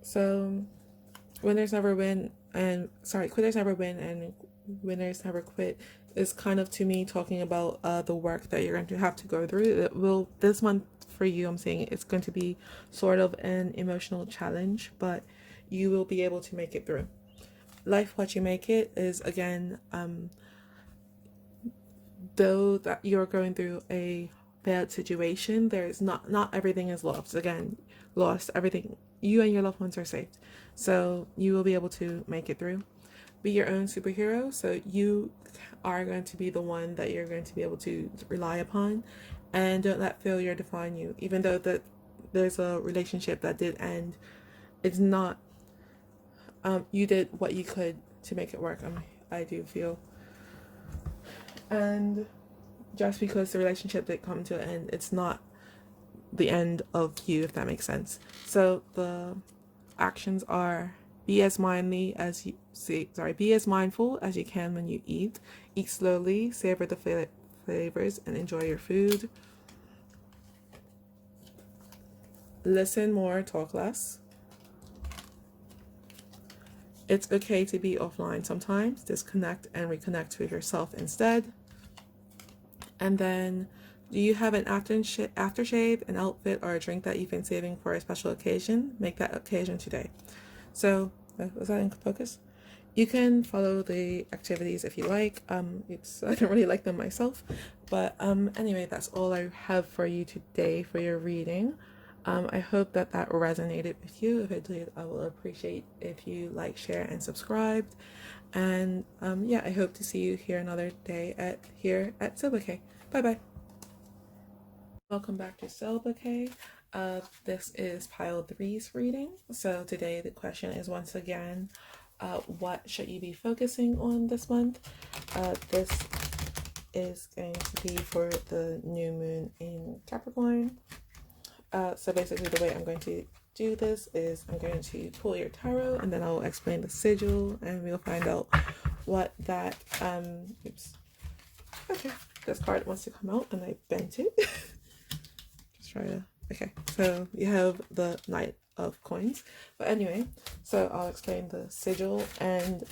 So quitters never win and winners never quit is kind of, to me, talking about the work that you're going to have to go through. This month for you, I'm saying it's going to be sort of an emotional challenge, but you will be able to make it through. Life what you make it is, again, though that you're going through a bad situation, there's not everything is lost. Again, lost everything. You and your loved ones are saved, so you will be able to make it through. Be your own superhero. So you are going to be the one that you're going to be able to rely upon, and don't let failure define you. Even though that there's a relationship that did end, it's not. You did what you could to make it work. I do feel, and just because the relationship did come to an end, it's not the end of you, if that makes sense. So the actions are: be as mindful as you can when you eat. Eat slowly, savor the flavors, and enjoy your food. Listen more, talk less. It's okay to be offline sometimes. Disconnect and reconnect with yourself instead. And then, do you have an aftershave, an outfit, or a drink that you've been saving for a special occasion? Make that occasion today. So, was that in focus? You can follow the activities if you like. I don't really like them myself. But anyway, that's all I have for you today for your reading. I hope that resonated with you. If it did, I will appreciate if you like, share, and subscribed. And yeah, I hope to see you here another day here at Soul Bouquet. Bye bye. Welcome back to Soul Bouquet. This is pile 3's reading. So today the question is once again, what should you be focusing on this month? This is going to be for the new moon in Capricorn. So basically the way I'm going to do this is I'm going to pull your tarot, and then I'll explain the sigil, and we'll find out what that okay, this card wants to come out and I bent it. Just try to, okay, so you have the Knight of Coins. But anyway, so I'll explain the sigil and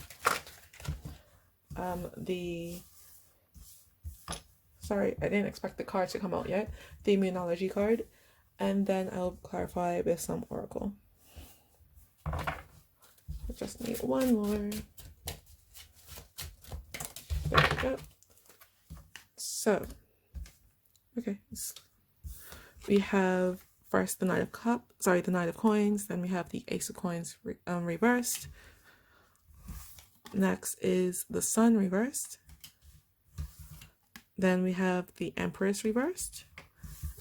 sorry, I didn't expect the card to come out yet, the Moonology card, and then I'll clarify with some oracle. I just need one more. There we go. So, okay, we have first the Knight of Coins, then we have the Ace of Coins reversed. Next is the Sun reversed. Then we have the Empress reversed.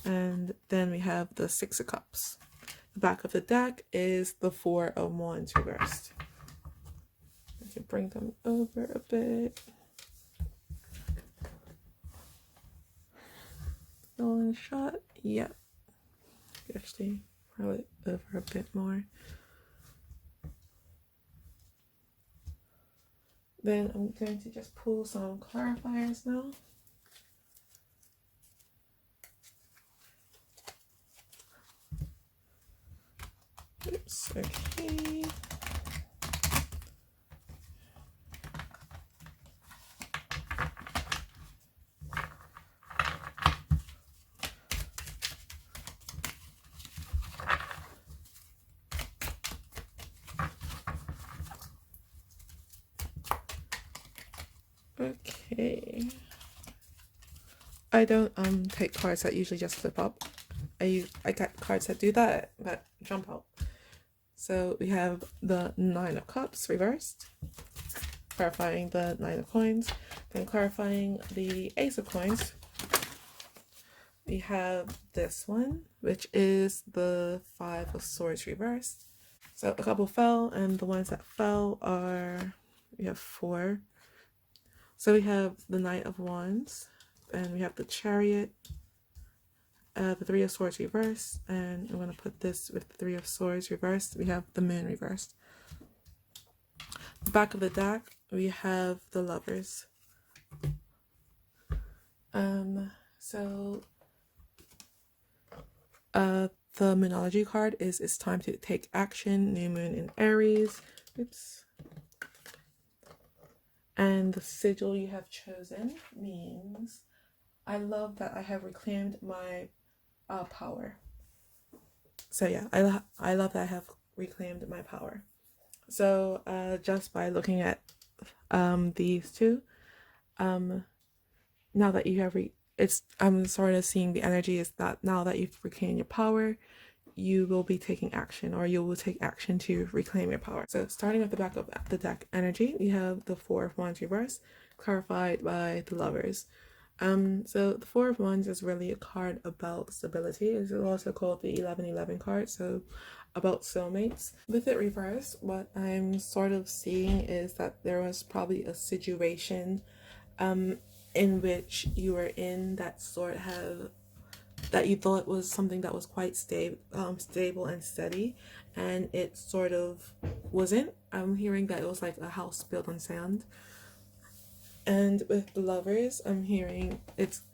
And then we have the Six of Cups. The back of the deck is the Four of Wands reversed. I can bring them over a bit. One shot. Yep. Actually, roll it over a bit more. Then I'm going to just pull some clarifiers now. Oops, okay. Okay. I don't take cards that usually just flip up. I got cards that do that but jump out. So we have the Nine of Cups reversed, clarifying the Nine of Coins, then clarifying the Ace of Coins. We have this one, which is the Five of Swords reversed. So a couple fell, and the ones that fell are, we have 4. So we have the Knight of Wands, and we have the Chariot, the Three of Swords reversed, and I'm going to put this with the Three of Swords reversed. We have the Moon reversed. The back of the deck, we have the Lovers. The Moonology card is it's time to take action, new moon in Aries. Oops. And the sigil you have chosen means I love that I have reclaimed my power. So yeah, I love that I have reclaimed my power. So just by looking at these two, now that you have I'm sort of seeing the energy is that now that you've regained your power, you will be taking action, or you will take action to reclaim your power. So starting with the back of the deck energy, we have the Four of Wands reverse, clarified by the Lovers. So the Four of Wands is really a card about stability. It's also called the 1111 card, so about soulmates. With it reversed, what I'm sort of seeing is that there was probably a situation in which you were in that that you thought was something that was quite stable and steady, and it sort of wasn't. I'm hearing that it was like a house built on sand. And with the Lovers, I'm hearing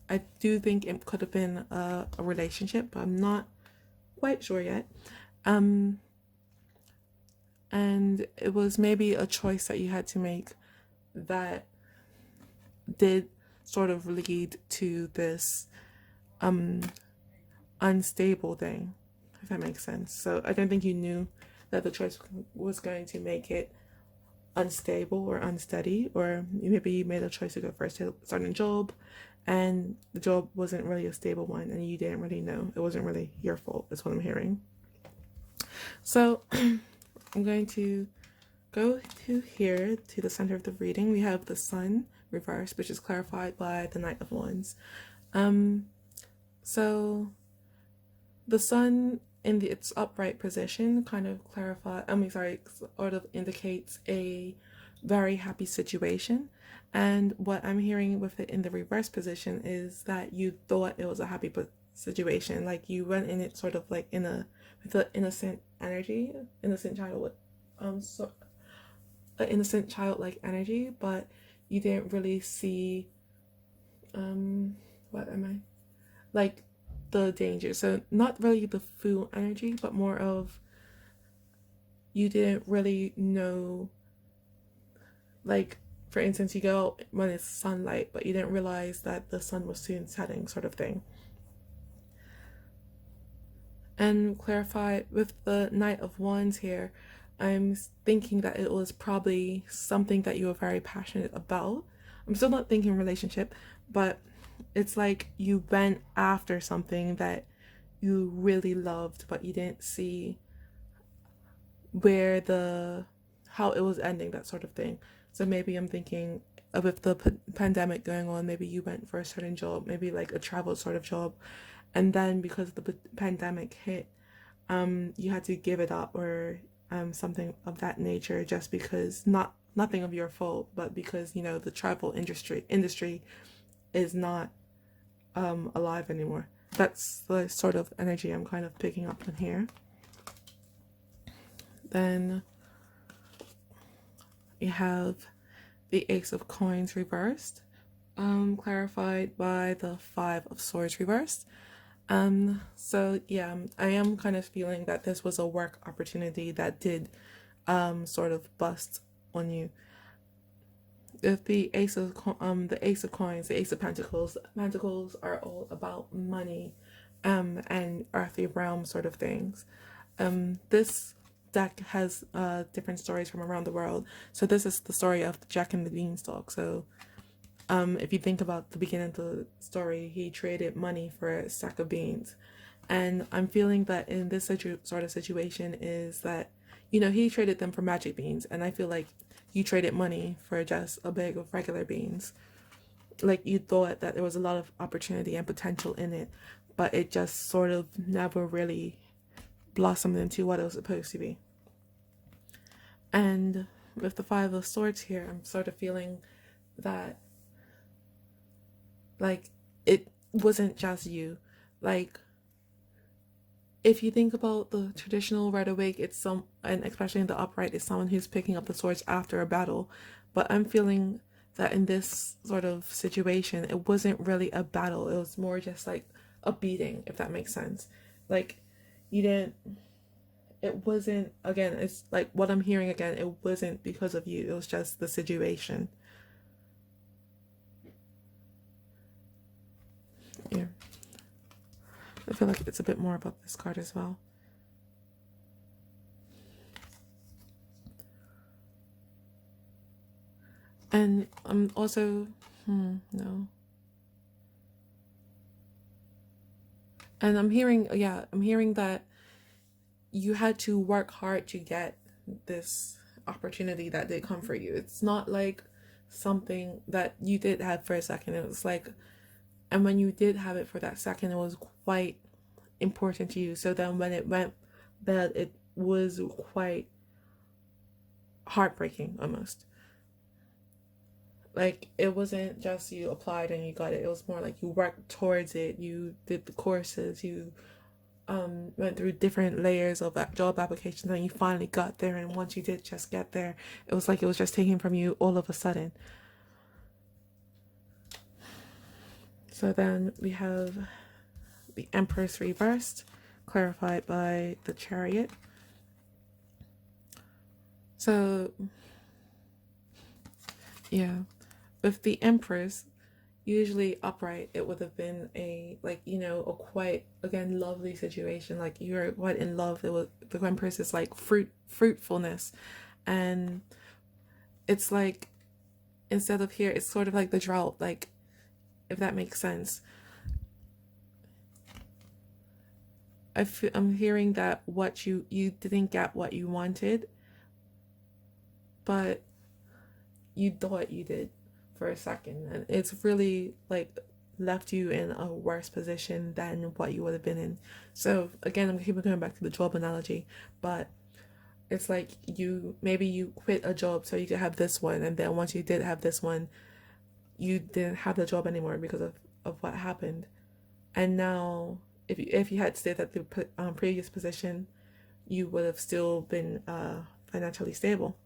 I do think it could have been a relationship, but I'm not quite sure yet. And it was maybe a choice that you had to make that did sort of lead to this unstable thing, if that makes sense. So I don't think you knew that the choice was going to make it unstable or unsteady, or maybe you made a choice to go first to start a job, and the job wasn't really a stable one, and you didn't really know. It wasn't really your fault, is what I'm hearing. So I'm going to go to here to the center of the reading. We have the Sun reversed, which is clarified by the Knight of Wands. So the Sun in its upright position kind of sort of indicates a very happy situation. And what I'm hearing with it in the reverse position is that you thought it was a happy situation. Like you went in it sort of like with an innocent energy, innocent childlike energy, but you didn't really see like the danger. So not really the fool energy, but more of you didn't really know, like for instance, you go out when it's sunlight, but you didn't realize that the sun was soon setting, sort of thing. And clarify with the Knight of Wands here, I'm thinking that it was probably something that you were very passionate about. I'm still not thinking relationship, but it's like you went after something that you really loved, but you didn't see how it was ending, that sort of thing. So maybe I'm thinking with the pandemic going on, maybe you went for a certain job, maybe like a travel sort of job, and then because the pandemic hit, you had to give it up, or something of that nature, just because nothing of your fault, but because the travel industry is not alive anymore. That's the sort of energy I'm kind of picking up on here. Then you have the Ace of Coins reversed, clarified by the Five of Swords reversed. So yeah, I am kind of feeling that this was a work opportunity that did sort of bust on you. With the Ace of Coins, the Ace of Pentacles. Pentacles are all about money, and earthly realm sort of things. This deck has different stories from around the world. So this is the story of Jack and the Beanstalk. So if you think about the beginning of the story, he traded money for a sack of beans. And I'm feeling that in this sort of situation is that, he traded them for magic beans. And I feel like you traded money for just a bag of regular beans. Like you thought that there was a lot of opportunity and potential in it, but it just sort of never really blossomed into what it was supposed to be. And with the Five of Swords here, I'm sort of feeling that like it wasn't just you. Like if you think about the traditional Rider Waite, and especially in the upright, it's someone who's picking up the swords after a battle. But I'm feeling that in this sort of situation, it wasn't really a battle. It was more just like a beating, if that makes sense. Like it wasn't, again, it's like what I'm hearing again, it wasn't because of you. It was just the situation. Yeah. I feel like it's a bit more about this card as well. And I'm also, no. And I'm hearing that you had to work hard to get this opportunity that did come for you. It's not like something that you did have for a second. It was like, and when you did have it for that second, it was quite important to you. So then when it went bad, it was quite heartbreaking almost. Like, it wasn't just you applied and you got it. It was more like you worked towards it. You did the courses. You went through different layers of job applications, and you finally got there. And once you did just get there, it was like it was just taken from you all of a sudden. So then we have the Empress reversed, clarified by the Chariot. So yeah, with the Empress, usually upright, it would have been a, like, you know, a quite, again, lovely situation. Like, you're quite in love. It was, the Empress is like fruitfulness, and it's like, instead of here, it's sort of like the drought, like, if that makes sense. I'm hearing that what you didn't get what you wanted, but you thought you did for a second, and it's really like left you in a worse position than what you would have been in. So again, I'm keeping going back to the job analogy, but it's like you quit a job so you could have this one, and then once you did have this one, you didn't have the job anymore because of what happened. And now if you had stayed at the previous position, you would have still been financially stable.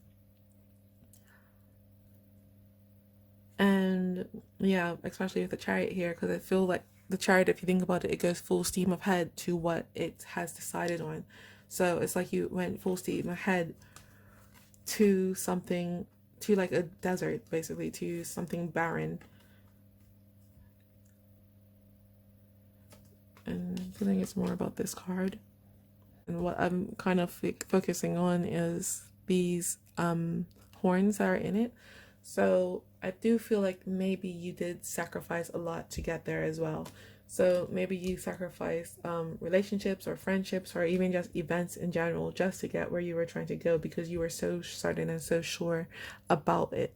And yeah, especially with the Chariot here, because I feel like the Chariot, if you think about it, it goes full steam ahead to what it has decided on. So it's like you went full steam ahead to something, to like a desert, basically, to something barren. And I think it's more about this card. And what I'm kind of focusing on is these horns that are in it. So I do feel like maybe you did sacrifice a lot to get there as well. So maybe you sacrificed relationships or friendships or even just events in general just to get where you were trying to go, because you were so certain and so sure about it.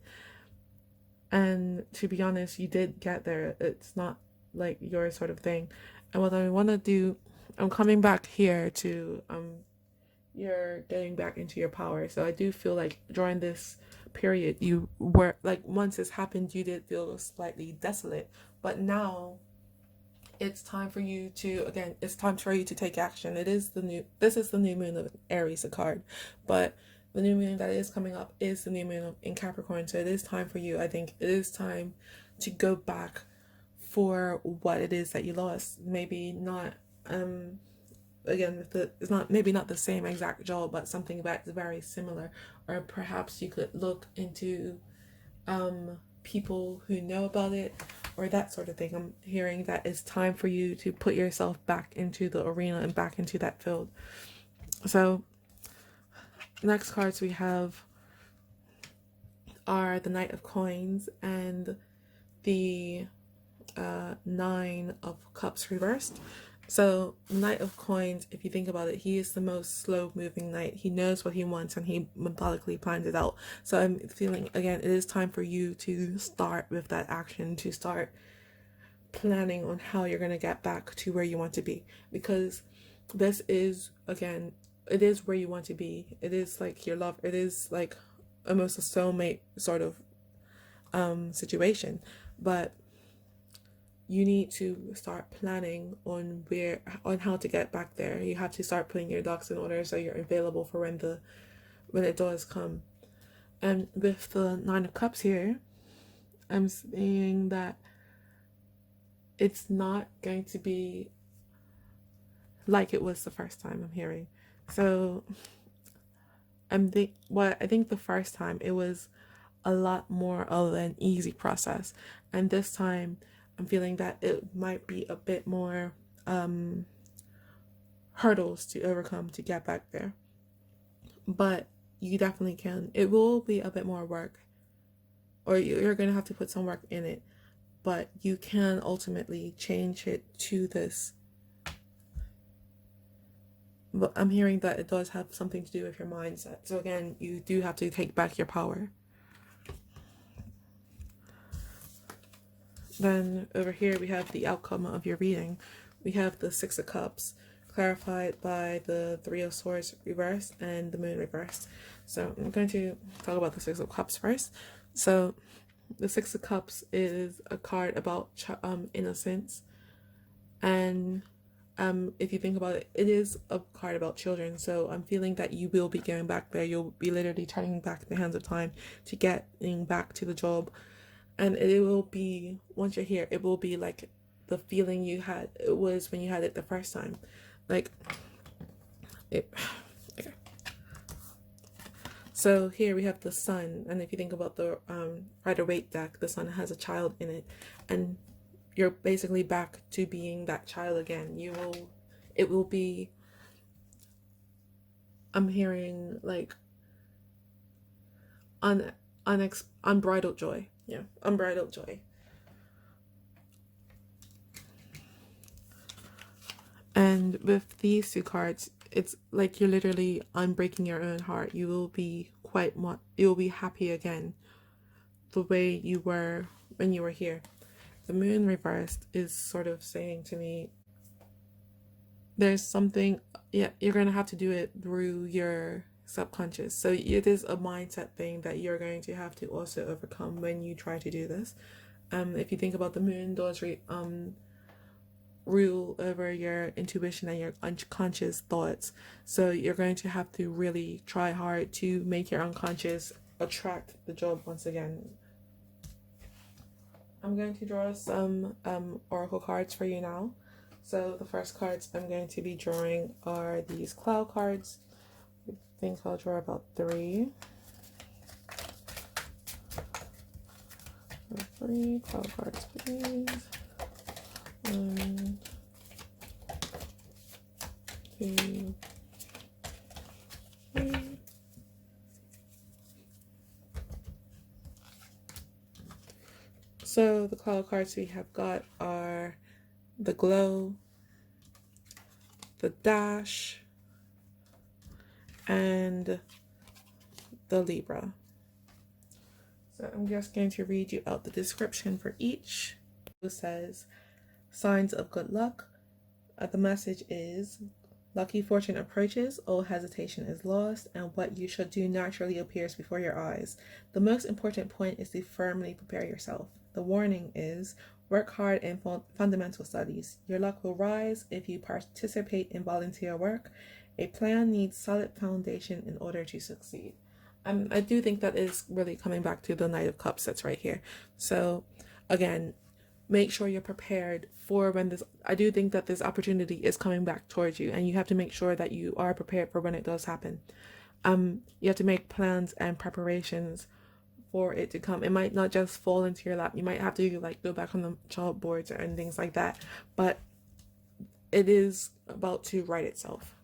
And to be honest, you did get there. It's not like your sort of thing. And what I want to do, I'm coming back here to you're getting back into your power. So I do feel like during this period, you were like, once this happened, you did feel slightly desolate, but now it's time for you to, again, it's time for you to take action. This is the new moon of Aries, a card, but the new moon that is coming up is the new moon in Capricorn. So it is time for you. I think it is time to go back for what it is that you lost. Maybe not again, it's not, maybe not the same exact job, but something that's very similar. Or perhaps you could look into people who know about it, or that sort of thing. I'm hearing that it's time for you to put yourself back into the arena and back into that field. So next cards we have are the Knight of Coins and the Nine of Cups reversed. So Knight of Coins, if you think about it, he is the most slow moving knight. He knows what he wants and he methodically plans it out. So I'm feeling, again, it is time for you to start with that action, to start planning on how you're going to get back to where you want to be. Because this is, again, it is where you want to be. It is like your love. It is like almost a soulmate sort of situation. But you need to start planning on how to get back there. You have to start putting your ducks in order so you're available for when it does come. And with the Nine of Cups here, I'm saying that it's not going to be like it was the first time, I'm hearing. So I think the first time it was a lot more of an easy process, and this time I'm feeling that it might be a bit more hurdles to overcome to get back there. But you definitely can. It will be a bit more work, or you're going to have to put some work in it, but you can ultimately change it to this but I'm hearing that it does have something to do with your mindset. So again, you do have to take back your power. Then over here we have the outcome of your reading. We have the Six of Cups, clarified by the Three of Swords reversed and the Moon reversed. So I'm going to talk about the Six of Cups first. So the Six of Cups is a card about innocence, and if you think about it, it is a card about children. So I'm feeling that you will be going back there. You'll be literally turning back the hands of time to getting back to the job, and it will be, once you're here, it will be like the feeling you had it was when you had it the first time, like it. Okay. So here we have the Sun, and if you think about the Rider-Waite deck, the Sun has a child in it, and you're basically back to being that child again. It will be, I'm hearing like unbridled joy. Yeah, unbridled joy. And with these two cards, it's like you're literally unbreaking your own heart. You will be you will be happy again, the way you were when you were here. The Moon reversed is sort of saying to me, there's something, yeah, you're going to have to do it through your subconscious. So it is a mindset thing that you're going to have to also overcome when you try to do this. If you think about the Moon does rule over your intuition and your unconscious thoughts. So you're going to have to really try hard to make your unconscious attract the job once again. I'm going to draw some oracle cards for you now. So the first cards I'm going to be drawing are these cloud cards. I think I'll draw about 3. 3 cloud cards, please. 1, 2, 3. So the cloud cards we have got are the Glow, the Dash, and the Libra. So I'm just going to read you out the description for each. It says, signs of good luck. The message is, lucky fortune approaches, all hesitation is lost, and what you should do naturally appears before your eyes. The most important point is to firmly prepare yourself. The warning is, work hard in fundamental studies. Your luck will rise if you participate in volunteer work. A plan needs solid foundation in order to succeed. I do think that is really coming back to the Knight of Cups that's right here. So again, make sure you're prepared for when this, I do think that this opportunity is coming back towards you, and you have to make sure that you are prepared for when it does happen. You have to make plans and preparations for it to come. It might not just fall into your lap. You might have to like go back on the chalkboards and things like that, but it is about to write itself.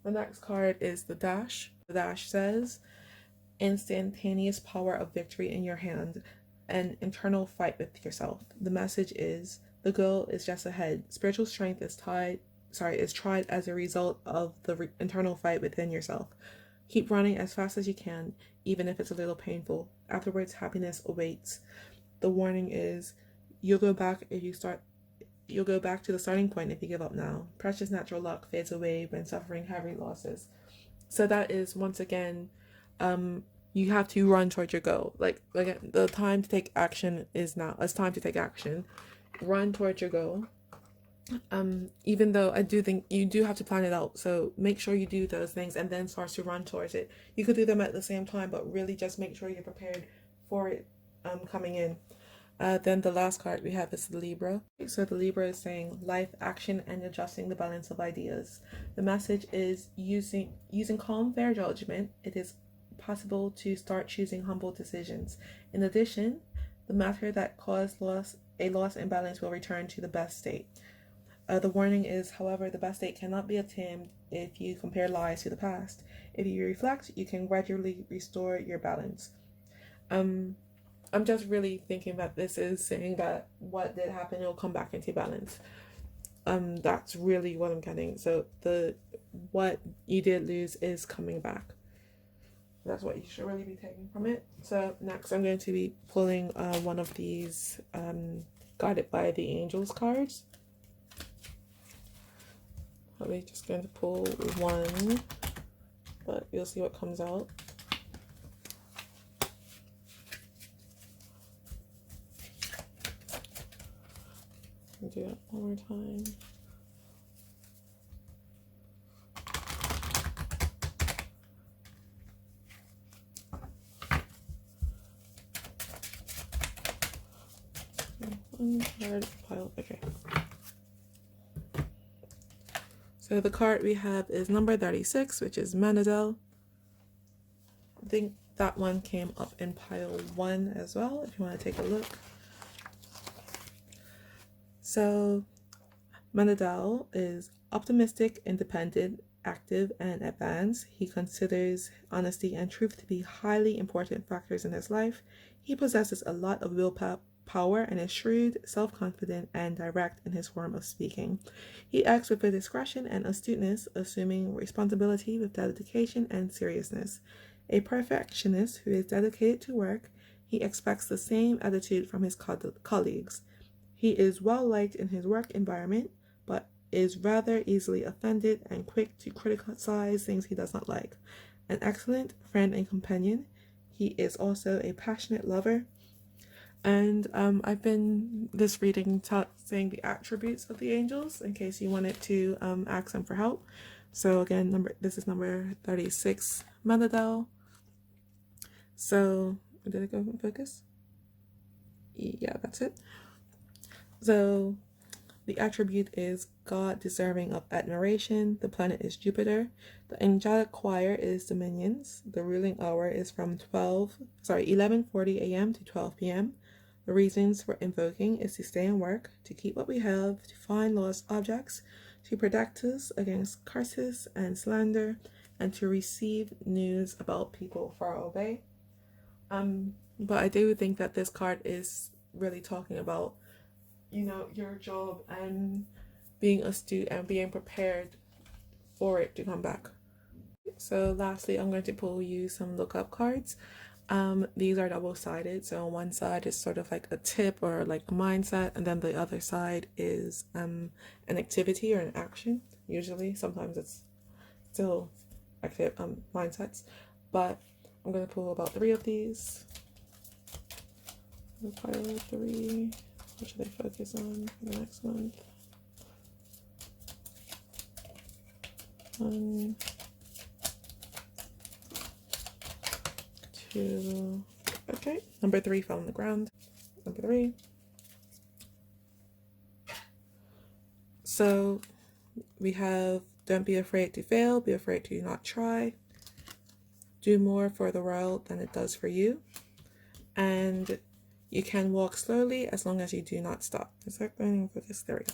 The next card is the Dash. The Dash says, instantaneous power of victory in your hand, an internal fight with yourself. The message is, the goal is just ahead. Spiritual strength is tried as a result of the internal fight within yourself. Keep running as fast as you can, even if it's a little painful. Afterwards, happiness awaits. The warning is, you'll go back to the starting point if you give up now. Precious natural luck fades away when suffering heavy losses. So that is, once again, you have to run towards your goal. Like the time to take action is now. It's time to take action. Run towards your goal. Even though I do think you do have to plan it out, so make sure you do those things and then start to run towards it. You could do them at the same time, but really just make sure you're prepared for it coming in. Then the last card we have is the Libra. So the Libra is saying life, action, and adjusting the balance of ideas. The message is using calm, fair judgment. It is possible to start choosing humble decisions. In addition, the matter that caused a loss in balance will return to the best state. The warning is, however, the best state cannot be attained if you compare lies to the past. If you reflect, you can gradually restore your balance. I'm just really thinking that this is saying that what did happen will come back into balance. That's really what I'm getting. So the what you did lose is coming back. That's what you should really be taking from it. So next I'm going to be pulling one of these Guided by the Angels cards. I'm just going to pull one, but you'll see what comes out. I'll do that one more time. One card pile. Okay. So the card we have is number 36, which is monumental. I think that one came up in pile 1 as well, if you want to take a look. So monumental is optimistic, independent, active, and advanced. He considers honesty and truth to be highly important factors in his life. He possesses a lot of willpower and is shrewd, self-confident, and direct in his form of speaking. He acts with discretion and astuteness, assuming responsibility with dedication and seriousness. A perfectionist who is dedicated to work, he expects the same attitude from his colleagues. He is well liked in his work environment, but is rather easily offended and quick to criticize things he does not like. An excellent friend and companion, he is also a passionate lover. And I've been this reading saying the attributes of the angels in case you wanted to ask them for help. So again, this is number 36, monumental. So did it go in focus? Yeah, that's it. So the attribute is God, deserving of admiration. The planet is Jupiter. The angelic choir is dominions. The ruling hour is from 11:40 a.m. to 12 p.m. The reasons for invoking is to stay and work, to keep what we have, to find lost objects, to protect us against curses and slander, and to receive news about people far away. But I do think that this card is really talking about, you know, your job and being astute and being prepared for it to come back. So lastly, I'm going to pull you some lookup cards. These are double-sided, so on one side is sort of like a tip or like a mindset, and then the other side is an activity or an action. Usually, sometimes it's still active mindsets, but I'm going to pull about 3 of these. Pile 3. What should I focus on for the next month? 1, 2. Okay, number 3 fell on the ground. Number 3. So we have, don't be afraid to fail, be afraid to not try, do more for the world than it does for you, and you can walk slowly as long as you do not stop. Is that going for this? There we go.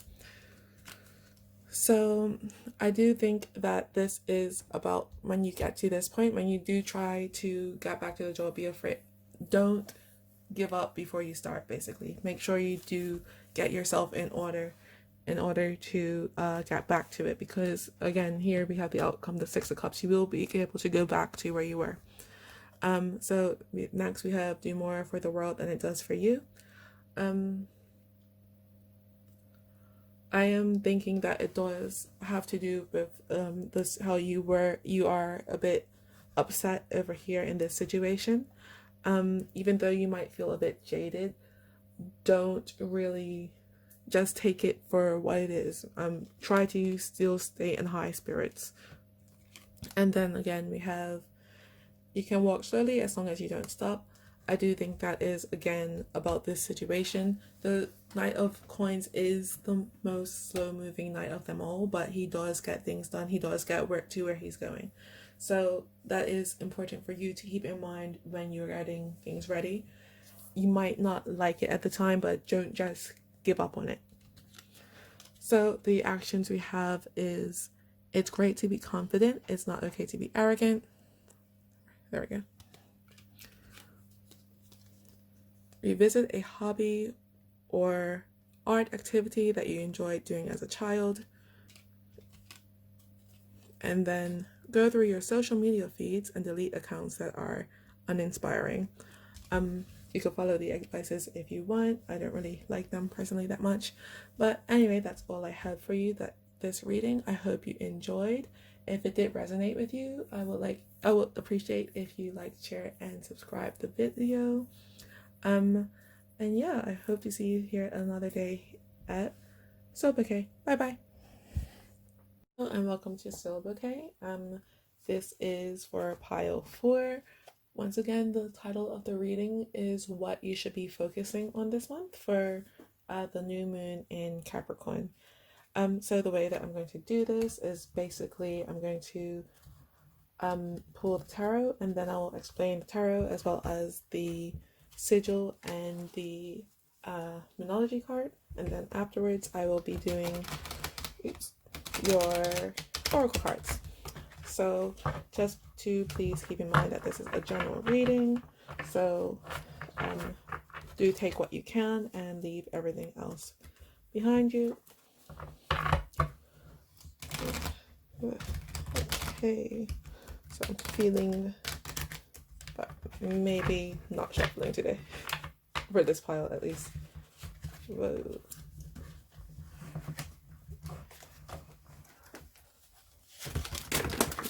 So I do think that this is about when you get to this point, when you do try to get back to the job, be afraid. Don't give up before you start, basically. Make sure you do get yourself in order to get back to it, because again, here we have the outcome, the 6 of Cups. You will be able to go back to where you were. So next we have do more for the world than it does for you. I am thinking that it does have to do with this, how you are a bit upset over here in this situation. Even though you might feel a bit jaded, don't really just take it for what it is. Try to still stay in high spirits. And then again, we have you can walk slowly as long as you don't stop. I do think that is, again, about this situation. The Knight of Coins is the most slow-moving knight of them all, but he does get things done. He does get work to where he's going. So that is important for you to keep in mind when you're getting things ready. You might not like it at the time, but don't just give up on it. So the actions we have is, it's great to be confident. It's not okay to be arrogant. There we go. Revisit a hobby or art activity that you enjoyed doing as a child. and then go through your social media feeds and delete accounts that are uninspiring. You can follow the advices if you want. I don't really like them personally that much. But anyway, that's all I have for you this reading. I hope you enjoyed. If it did resonate with you, I would appreciate if you like, share, and subscribe the video. And yeah, I hope to see you here another day at Soul Bouquet. Bye bye. Hello and welcome to Soul Bouquet. This is for pile 4. Once again, the title of the reading is what you should be focusing on this month for the new moon in Capricorn. So the way that I'm going to do this is basically I'm going to pull the tarot, and then I'll explain the tarot as well as the sigil and the Moonology card, and then afterwards I will be doing your oracle cards. So just to please keep in mind that this is a general reading, so do take what you can and leave everything else behind you. Okay, so I'm feeling, but maybe not shuffling today, for this pile at least. Whoa.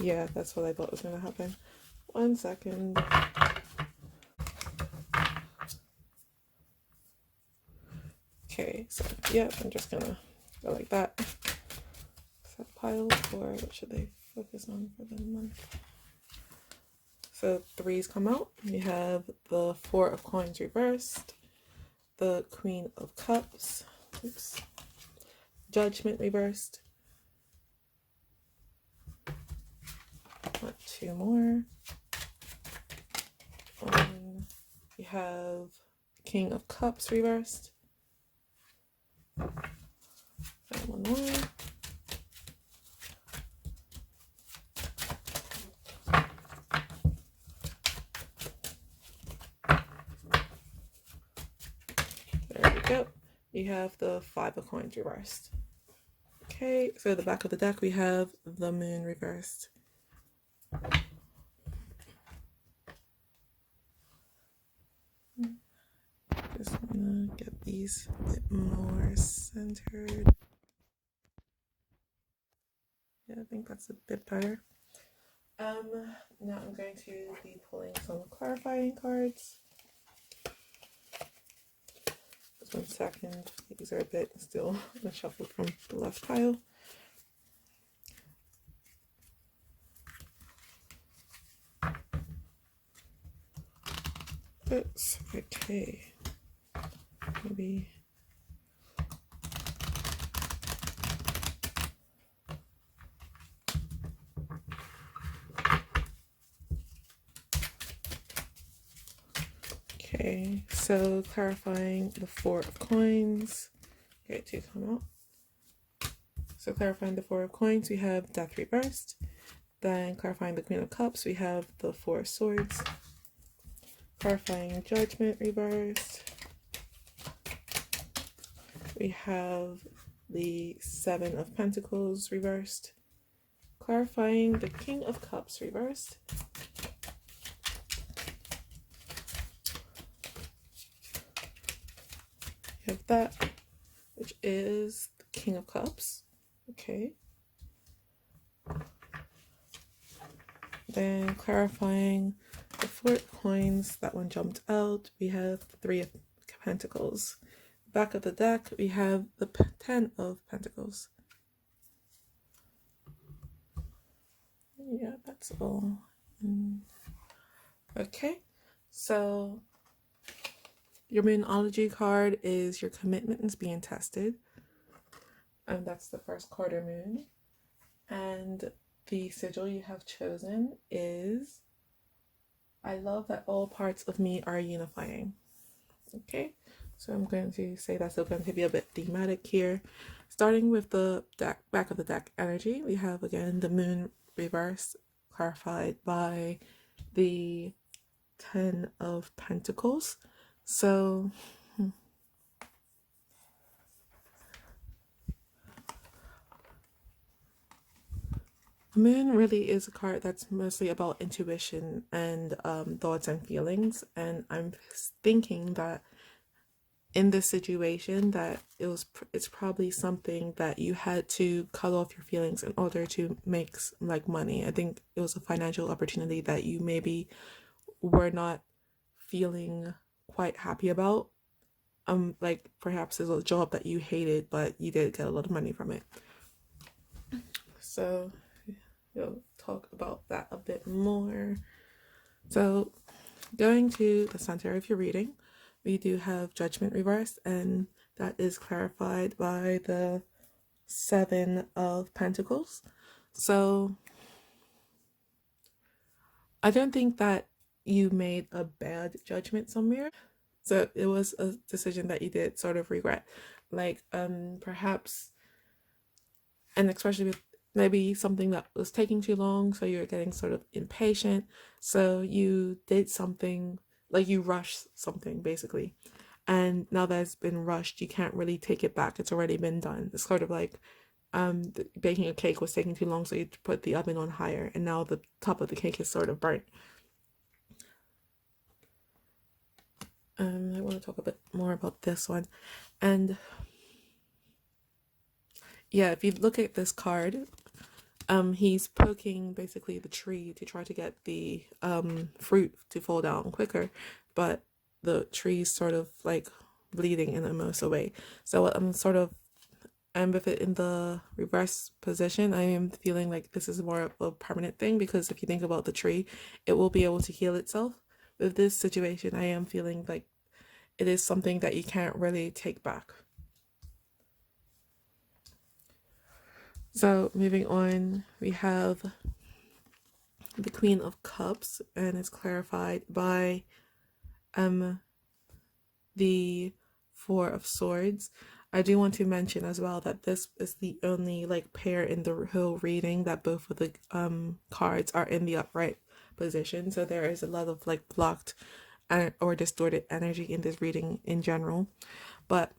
Yeah, that's what I thought was going to happen. 1 second. Okay, so yeah, I'm just going to go like that. So pile 4, what should they focus on for the month? So 3s come out. We have the 4 of Coins reversed, the Queen of Cups, oops, Judgment reversed, 2 more. We have King of Cups reversed, and 1 more. There we go. We have the 5 of Coins reversed. Okay, so the back of the deck we have the Moon reversed. Just wanna get these a bit more centered. Yeah, I think that's a bit better. Now I'm going to be pulling some clarifying cards. Just 1 second. These are a bit still shuffled from the left pile. Oops, okay. Maybe. Okay, so clarifying the 4 of Coins. Okay, 2 come out. So clarifying the 4 of Coins, we have Death reversed. Then clarifying the Queen of Cups, we have the 4 of Swords. Clarifying Judgment reversed, we have the 7 of Pentacles reversed. Clarifying the King of Cups reversed. We have that, which is the King of Cups. Okay. Then clarifying the 4 of Coins, that one jumped out. We have the 3 of Pentacles. Back of the deck, we have the 10 of Pentacles. Yeah, that's all. Okay, so your Moonology card is your commitment is being tested. And that's the first quarter moon. And the sigil you have chosen is, I love that all parts of me are unifying. Okay, so I'm going to say that's still going to be a bit thematic here. Starting with the deck, back of the deck energy, we have again the moon reversed, clarified by the 10 of Pentacles. So Moon really is a card that's mostly about intuition and thoughts and feelings. And I'm thinking that in this situation that it's probably something that you had to cut off your feelings in order to make like money. I think it was a financial opportunity that you maybe were not feeling quite happy about. Like perhaps it's a job that you hated, but you did get a lot of money from it. So we'll talk about that a bit more. So going to the center of your reading, we do have Judgment reversed, and that is clarified by the Seven of Pentacles. So I don't think that you made a bad judgment somewhere. So it was a decision that you did sort of regret. Like perhaps, and especially with maybe something that was taking too long, so you're getting sort of impatient. So you did something, like you rushed something basically. And now that it's been rushed, you can't really take it back. It's already been done. It's sort of like baking a cake was taking too long, so you put the oven on higher, and now the top of the cake is sort of burnt. I want to talk a bit more about this one. And yeah, if you look at this card, he's poking basically the tree to try to get the fruit to fall down quicker, but the tree's sort of like bleeding in almost a way. So I'm with it in the reverse position. I am feeling like this is more of a permanent thing, because if you think about the tree, it will be able to heal itself. With this situation, I am feeling like it is something that you can't really take back. So moving on, we have the Queen of Cups, and it's clarified by the Four of Swords. I do want to mention as well that this is the only like pair in the whole reading that both of the cards are in the upright position. So there is a lot of like blocked or distorted energy in this reading in general. But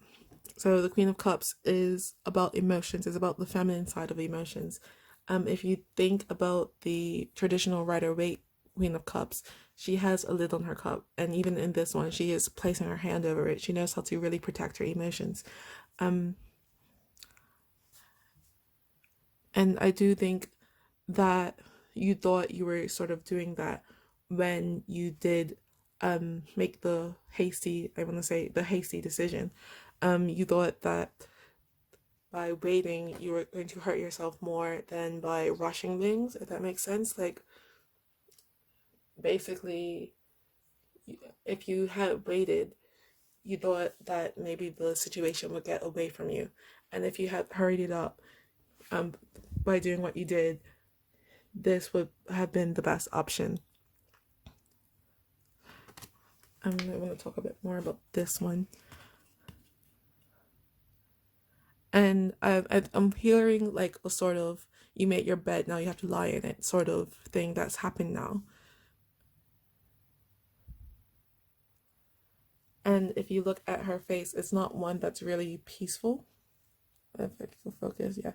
so the Queen of Cups is about emotions, is about the feminine side of emotions. If you think about the traditional Rider-Waite Queen of Cups, she has a lid on her cup, and even in this one, she is placing her hand over it. She knows how to really protect her emotions. And I do think that you thought you were sort of doing that when you did make the hasty, I want to say the hasty decision. You thought that by waiting you were going to hurt yourself more than by rushing things, if that makes sense. Like basically, if you had waited, you thought that maybe the situation would get away from you, and if you had hurried it up by doing what you did, this would have been the best option. I want to talk a bit more about this one. And I'm hearing like a sort of, you made your bed, now you have to lie in it sort of thing that's happened now. And if you look at her face, it's not one that's really peaceful. If I can focus, yeah.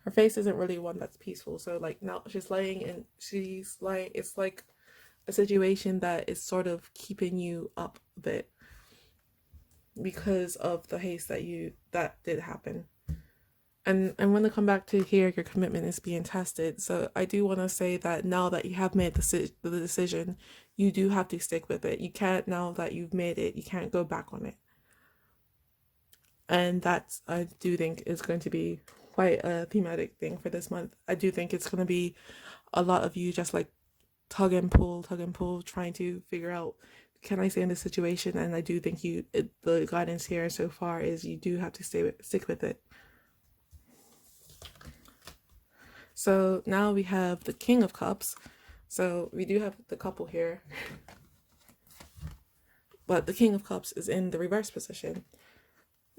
Her face isn't really one that's peaceful. So like now she's laying, it's like a situation that is sort of keeping you up a bit because of the haste that did happen. And when they come back to here, your commitment is being tested. So I do want to say that now that you have made the decision, you do have to stick with it. You can't, now that you've made it, you can't go back on it. And that's, I do think, is going to be quite a thematic thing for this month. I do think it's going to be a lot of you just like tug and pull, trying to figure out, can I stay in this situation? And I do think the guidance here so far is you do have to stick with it. So now we have the King of Cups. So we do have the couple here, but the King of Cups is in the reverse position.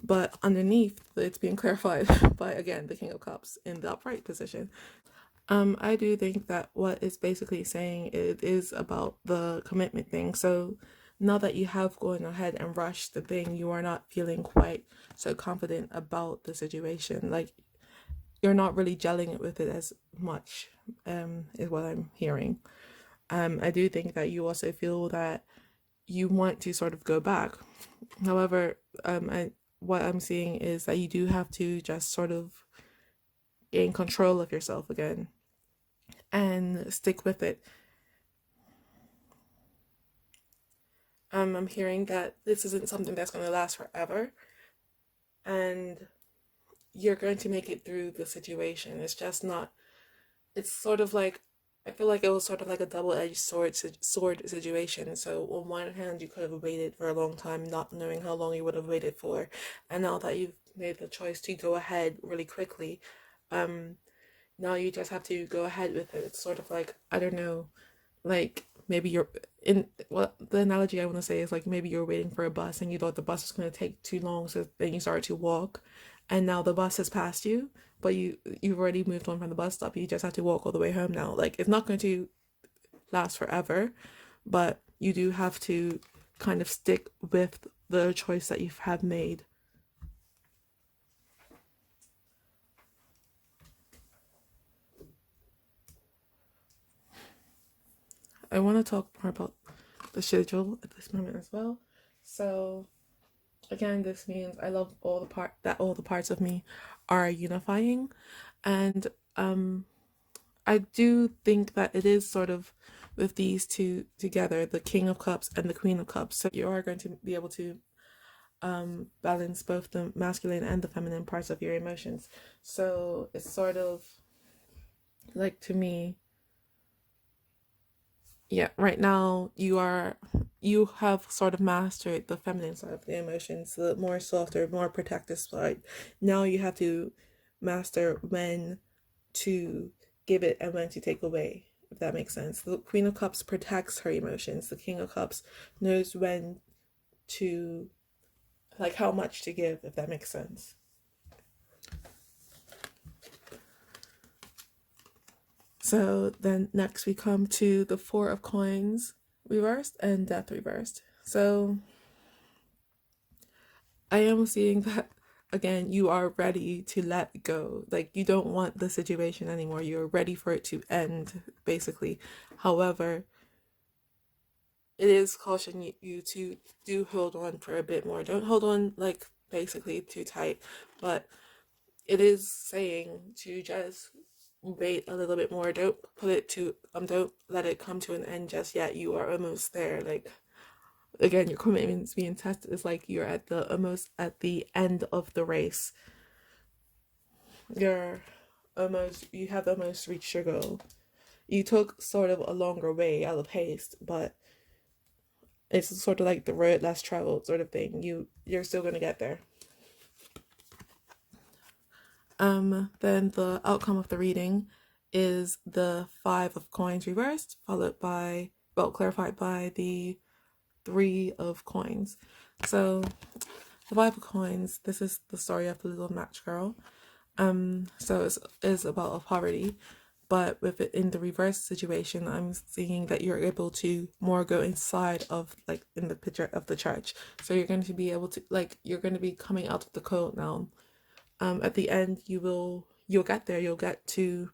But underneath, it's being clarified by, again, the King of Cups in the upright position. I do think that what it's basically saying, it is about the commitment thing. So now that you have gone ahead and rushed the thing, you are not feeling quite so confident about the situation. Like you're not really gelling with it as much, is what I'm hearing. I do think that you also feel that you want to sort of go back. However, what I'm seeing is that you do have to just sort of gain control of yourself again and stick with it. I'm hearing that this isn't something that's going to last forever, and you're going to make it through the situation. It's just not, it's sort of like, I feel like it was sort of like a double-edged sword situation. So on one hand, you could have waited for a long time, not knowing how long you would have waited for, and now that you've made the choice to go ahead really quickly, now you just have to go ahead with it. It's sort of like, I don't know, like maybe you're in, well, the analogy I want to say is like maybe you're waiting for a bus and you thought the bus was going to take too long, so then you started to walk, and now the bus has passed you, but you've already moved on from the bus stop. You just have to walk all the way home now. Like, it's not going to last forever, but you do have to kind of stick with the choice that you have made. I want to talk more about the schedule at this moment as well. So again, this means I love all the parts of me are unifying, and I do think that it is sort of with these two together, the King of Cups and the Queen of Cups. So you are going to be able to balance both the masculine and the feminine parts of your emotions. So it's sort of like, to me, yeah, right now you have sort of mastered the feminine side of the emotions, the more softer, more protective side. Now you have to master when to give it and when to take away, if that makes sense. The Queen of Cups protects her emotions. The King of Cups knows when to, like, how much to give, if that makes sense. So then next we come to the Four of Coins reversed and Death reversed. So I am seeing that, again, you are ready to let go. Like, you don't want the situation anymore. You're ready for it to end, basically. However, it is cautioning you to do hold on for a bit more. Don't hold on, like, basically too tight, but it is saying to just wait a little bit more. Don't don't let it come to an end just yet. You are almost there. Like, again, your commitment's being tested. It's like you're at the almost at the end of the race. You have almost reached your goal. You took sort of a longer way at a pace, but it's sort of like the road less traveled sort of thing. You're still gonna get there. Then the outcome of the reading is the Five of Coins reversed, followed by, well, clarified by the Three of Coins. So the Five of Coins, this is the story of the little match girl. So it's about a poverty, but with it in the reverse situation, I'm seeing that you're able to more go inside of, like, in the picture of the church. So you're going to be able to, like, you're going to be coming out of the cold now. At the end, you'll get there. You'll get to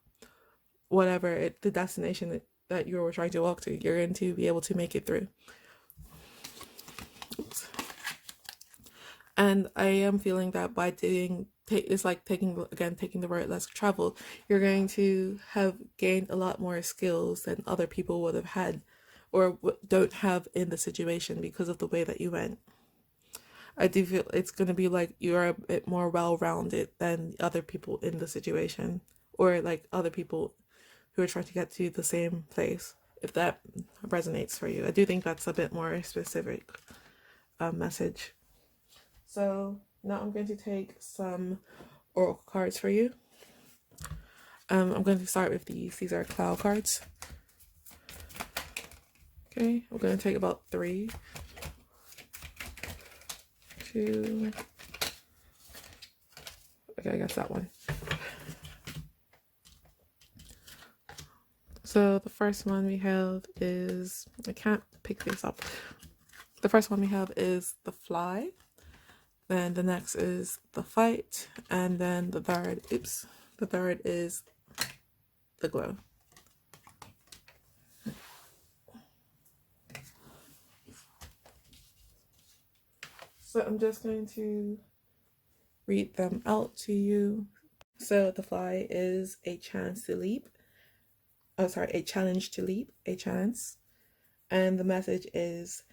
whatever the destination that you're trying to walk to. You're going to be able to make it through. Oops. And I am feeling that by it's like taking the road less traveled, you're going to have gained a lot more skills than other people would have had or don't have in the situation because of the way that you went. I do feel it's going to be like you're a bit more well-rounded than other people in the situation, or like other people who are trying to get to the same place, if that resonates for you. I do think that's a bit more specific message. So now I'm going to take some oracle cards for you. I'm going to start with these. These are cloud cards. Okay, we're going to take about 3, 2. Okay, I guess that one. So the first one we have is, I can't pick this up. The first one we have is the Fly. Then the next is the Fight. And then the third, oops, The third is the glow. So I'm just going to read them out to you. So the fly is a chance to leap. Oh, sorry, a challenge to leap, a chance. And the message is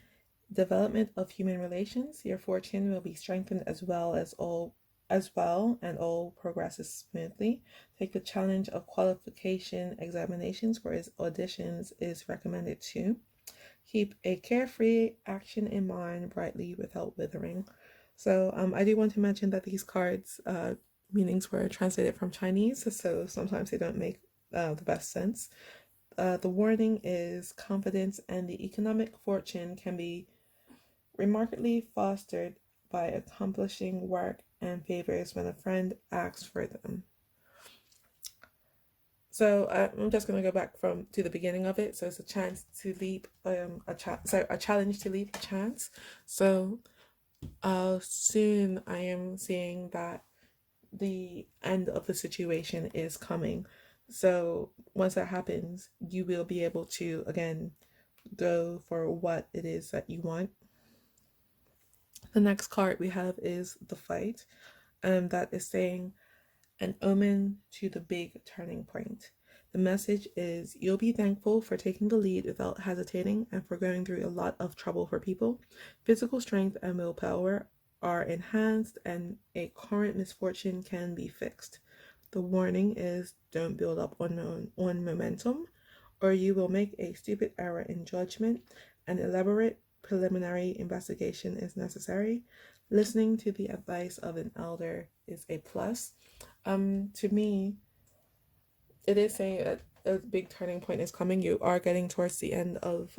development of human relations. Your fortune will be strengthened and all progresses smoothly. Take the challenge of qualification examinations for its auditions is recommended too. Keep a carefree action in mind brightly without withering. So I do want to mention that these cards meanings were translated from Chinese, so sometimes they don't make the best sense. The warning is confidence and the economic fortune can be remarkably fostered by accomplishing work and favors when a friend asks for them. So I'm just going to go back to the beginning of it. So it's a chance to leap, a challenge to leap, a chance. So soon I am seeing that the end of the situation is coming. So once that happens, you will be able to again go for what it is that you want. The next card we have is the fight, and that is saying an omen to the big turning point. The message is you'll be thankful for taking the lead without hesitating and for going through a lot of trouble for people. Physical strength and willpower are enhanced and a current misfortune can be fixed. The warning is don't build up on momentum or you will make a stupid error in judgment. An elaborate preliminary investigation is necessary. Listening to the advice of an elder is a plus. To me, it is saying that a big turning point is coming. You are getting towards the end of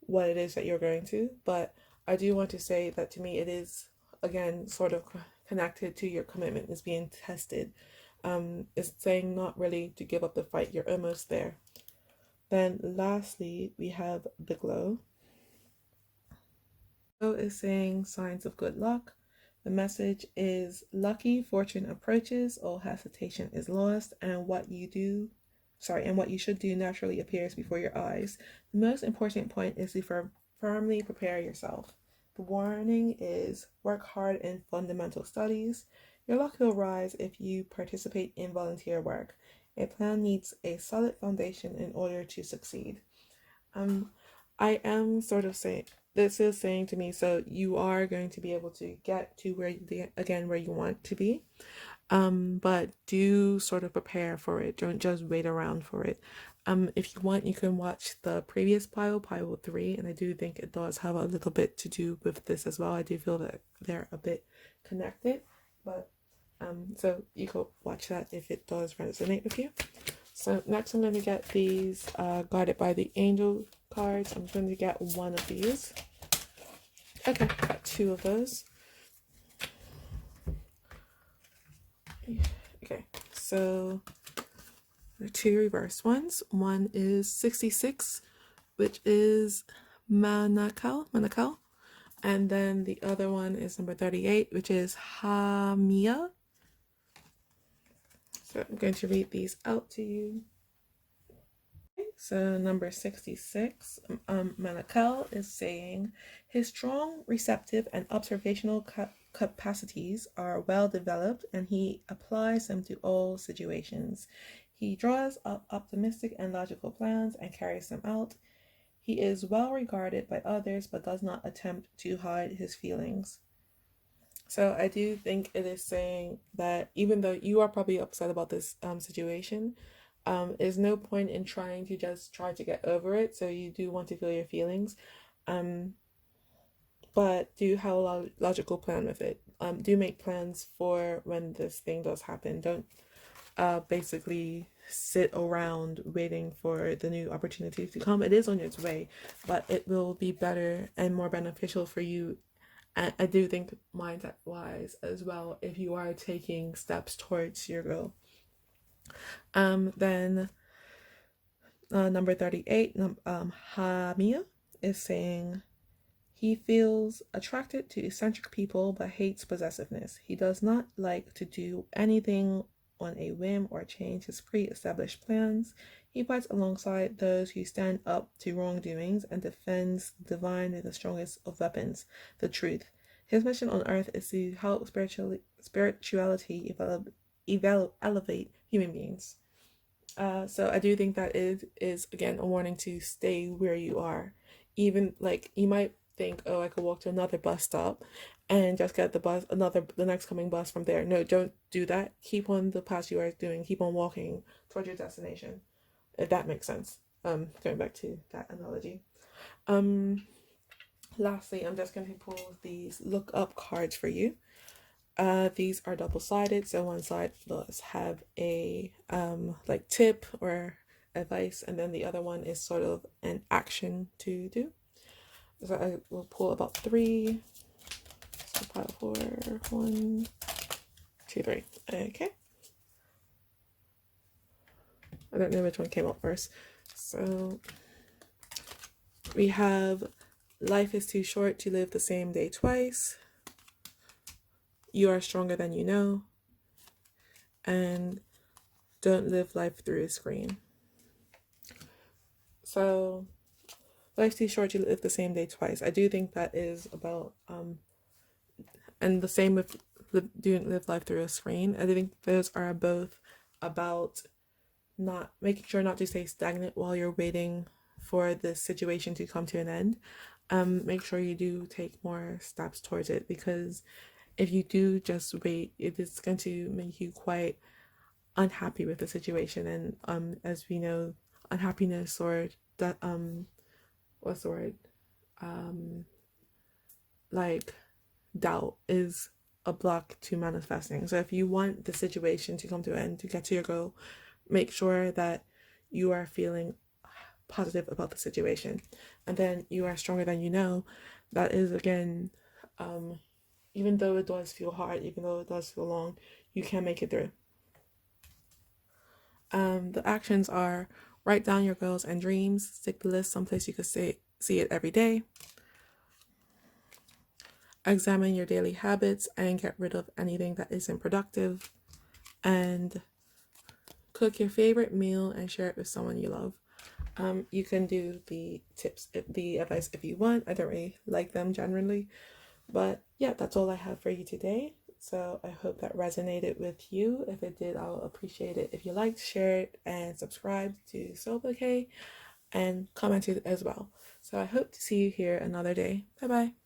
what it is that you're going to, but I do want to say that to me it is again sort of connected to your commitment is being tested. It's saying not really to give up the fight. You're almost there. Then lastly, we have the glow. Glow is saying signs of good luck. The message is lucky fortune approaches, all hesitation is lost, and what you should do naturally appears before your eyes. The most important point is to firmly prepare yourself. The warning is work hard in fundamental studies. Your luck will rise if you participate in volunteer work. A plan needs a solid foundation in order to succeed. I am sort of saying this is saying to me, so you are going to be able to get to where you want to be, but do sort of prepare for it. Don't just wait around for it. If you want, you can watch the previous pile 3, and I do think it does have a little bit to do with this as well. I do feel that they're a bit connected, but so you could watch that if it does resonate with you. So next I'm going to get these guided by the angel cards. I'm going to get one of these. Okay, got 2 of those. Okay, so there are 2 reverse ones. One is 66, which is monumental, and then the other one is number 38, which is Hamia. So I'm going to read these out to you. So number 66, Monacal is saying his strong, receptive, and observational capacities are well developed, and he applies them to all situations. He draws up optimistic and logical plans and carries them out. He is well regarded by others, but does not attempt to hide his feelings. So I do think it is saying that even though you are probably upset about this situation, there's no point in trying to just try to get over it. So you do want to feel your feelings, but do have a logical plan with it. Do make plans for when this thing does happen. Don't basically sit around waiting for the new opportunity to come. It is on its way, but it will be better and more beneficial for you. And I do think mindset wise as well if you are taking steps towards your goal. Then number 38, Hamia is saying he feels attracted to eccentric people but hates possessiveness. He does not like to do anything on a whim or change his pre-established plans. He fights alongside those who stand up to wrongdoings and defends the divine with the strongest of weapons, the truth. His mission on earth is to help spirituality elevate human beings. So I do think that is again a warning to stay where you are. Even like you might think, oh, I could walk to another bus stop and just get the next coming bus from there. No, don't do that. Keep on the path you are doing. Keep on walking towards your destination, if that makes sense. Going back to that analogy. Lastly, I'm just going to pull these look up cards for you. These are double-sided, so one side does have a like tip or advice, and then the other one is sort of an action to do. So I will pull about 3. So pile 4, 1, 2, 3. Okay. I don't know which one came out first. So we have life is too short to live the same day twice. You are stronger than you know. And don't live life through a screen. So life's too short to live the same day twice. I do think that is about and the same with live life through a screen. I think those are both about not making sure not to stay stagnant while you're waiting for the situation to come to an end. Make sure you do take more steps towards it, because if you do just wait, it is going to make you quite unhappy with the situation. And as we know, unhappiness or that what's the word? Like doubt is a block to manifesting. So if you want the situation to come to an end, to get to your goal, make sure that you are feeling positive about the situation. And then you are stronger than you know. That is again, even though it does feel hard, even though it does feel long, you can make it through. The actions are: write down your goals and dreams, stick the list someplace you could see it every day. Examine your daily habits and get rid of anything that isn't productive. And cook your favorite meal and share it with someone you love. You can do the tips, the advice if you want. I don't really like them generally. But yeah, that's all I have for you today. So I hope that resonated with you. If it did, I'll appreciate it if you liked, share it, and subscribe to Soul Bouquet and commented as well. So I hope to see you here another day. Bye bye.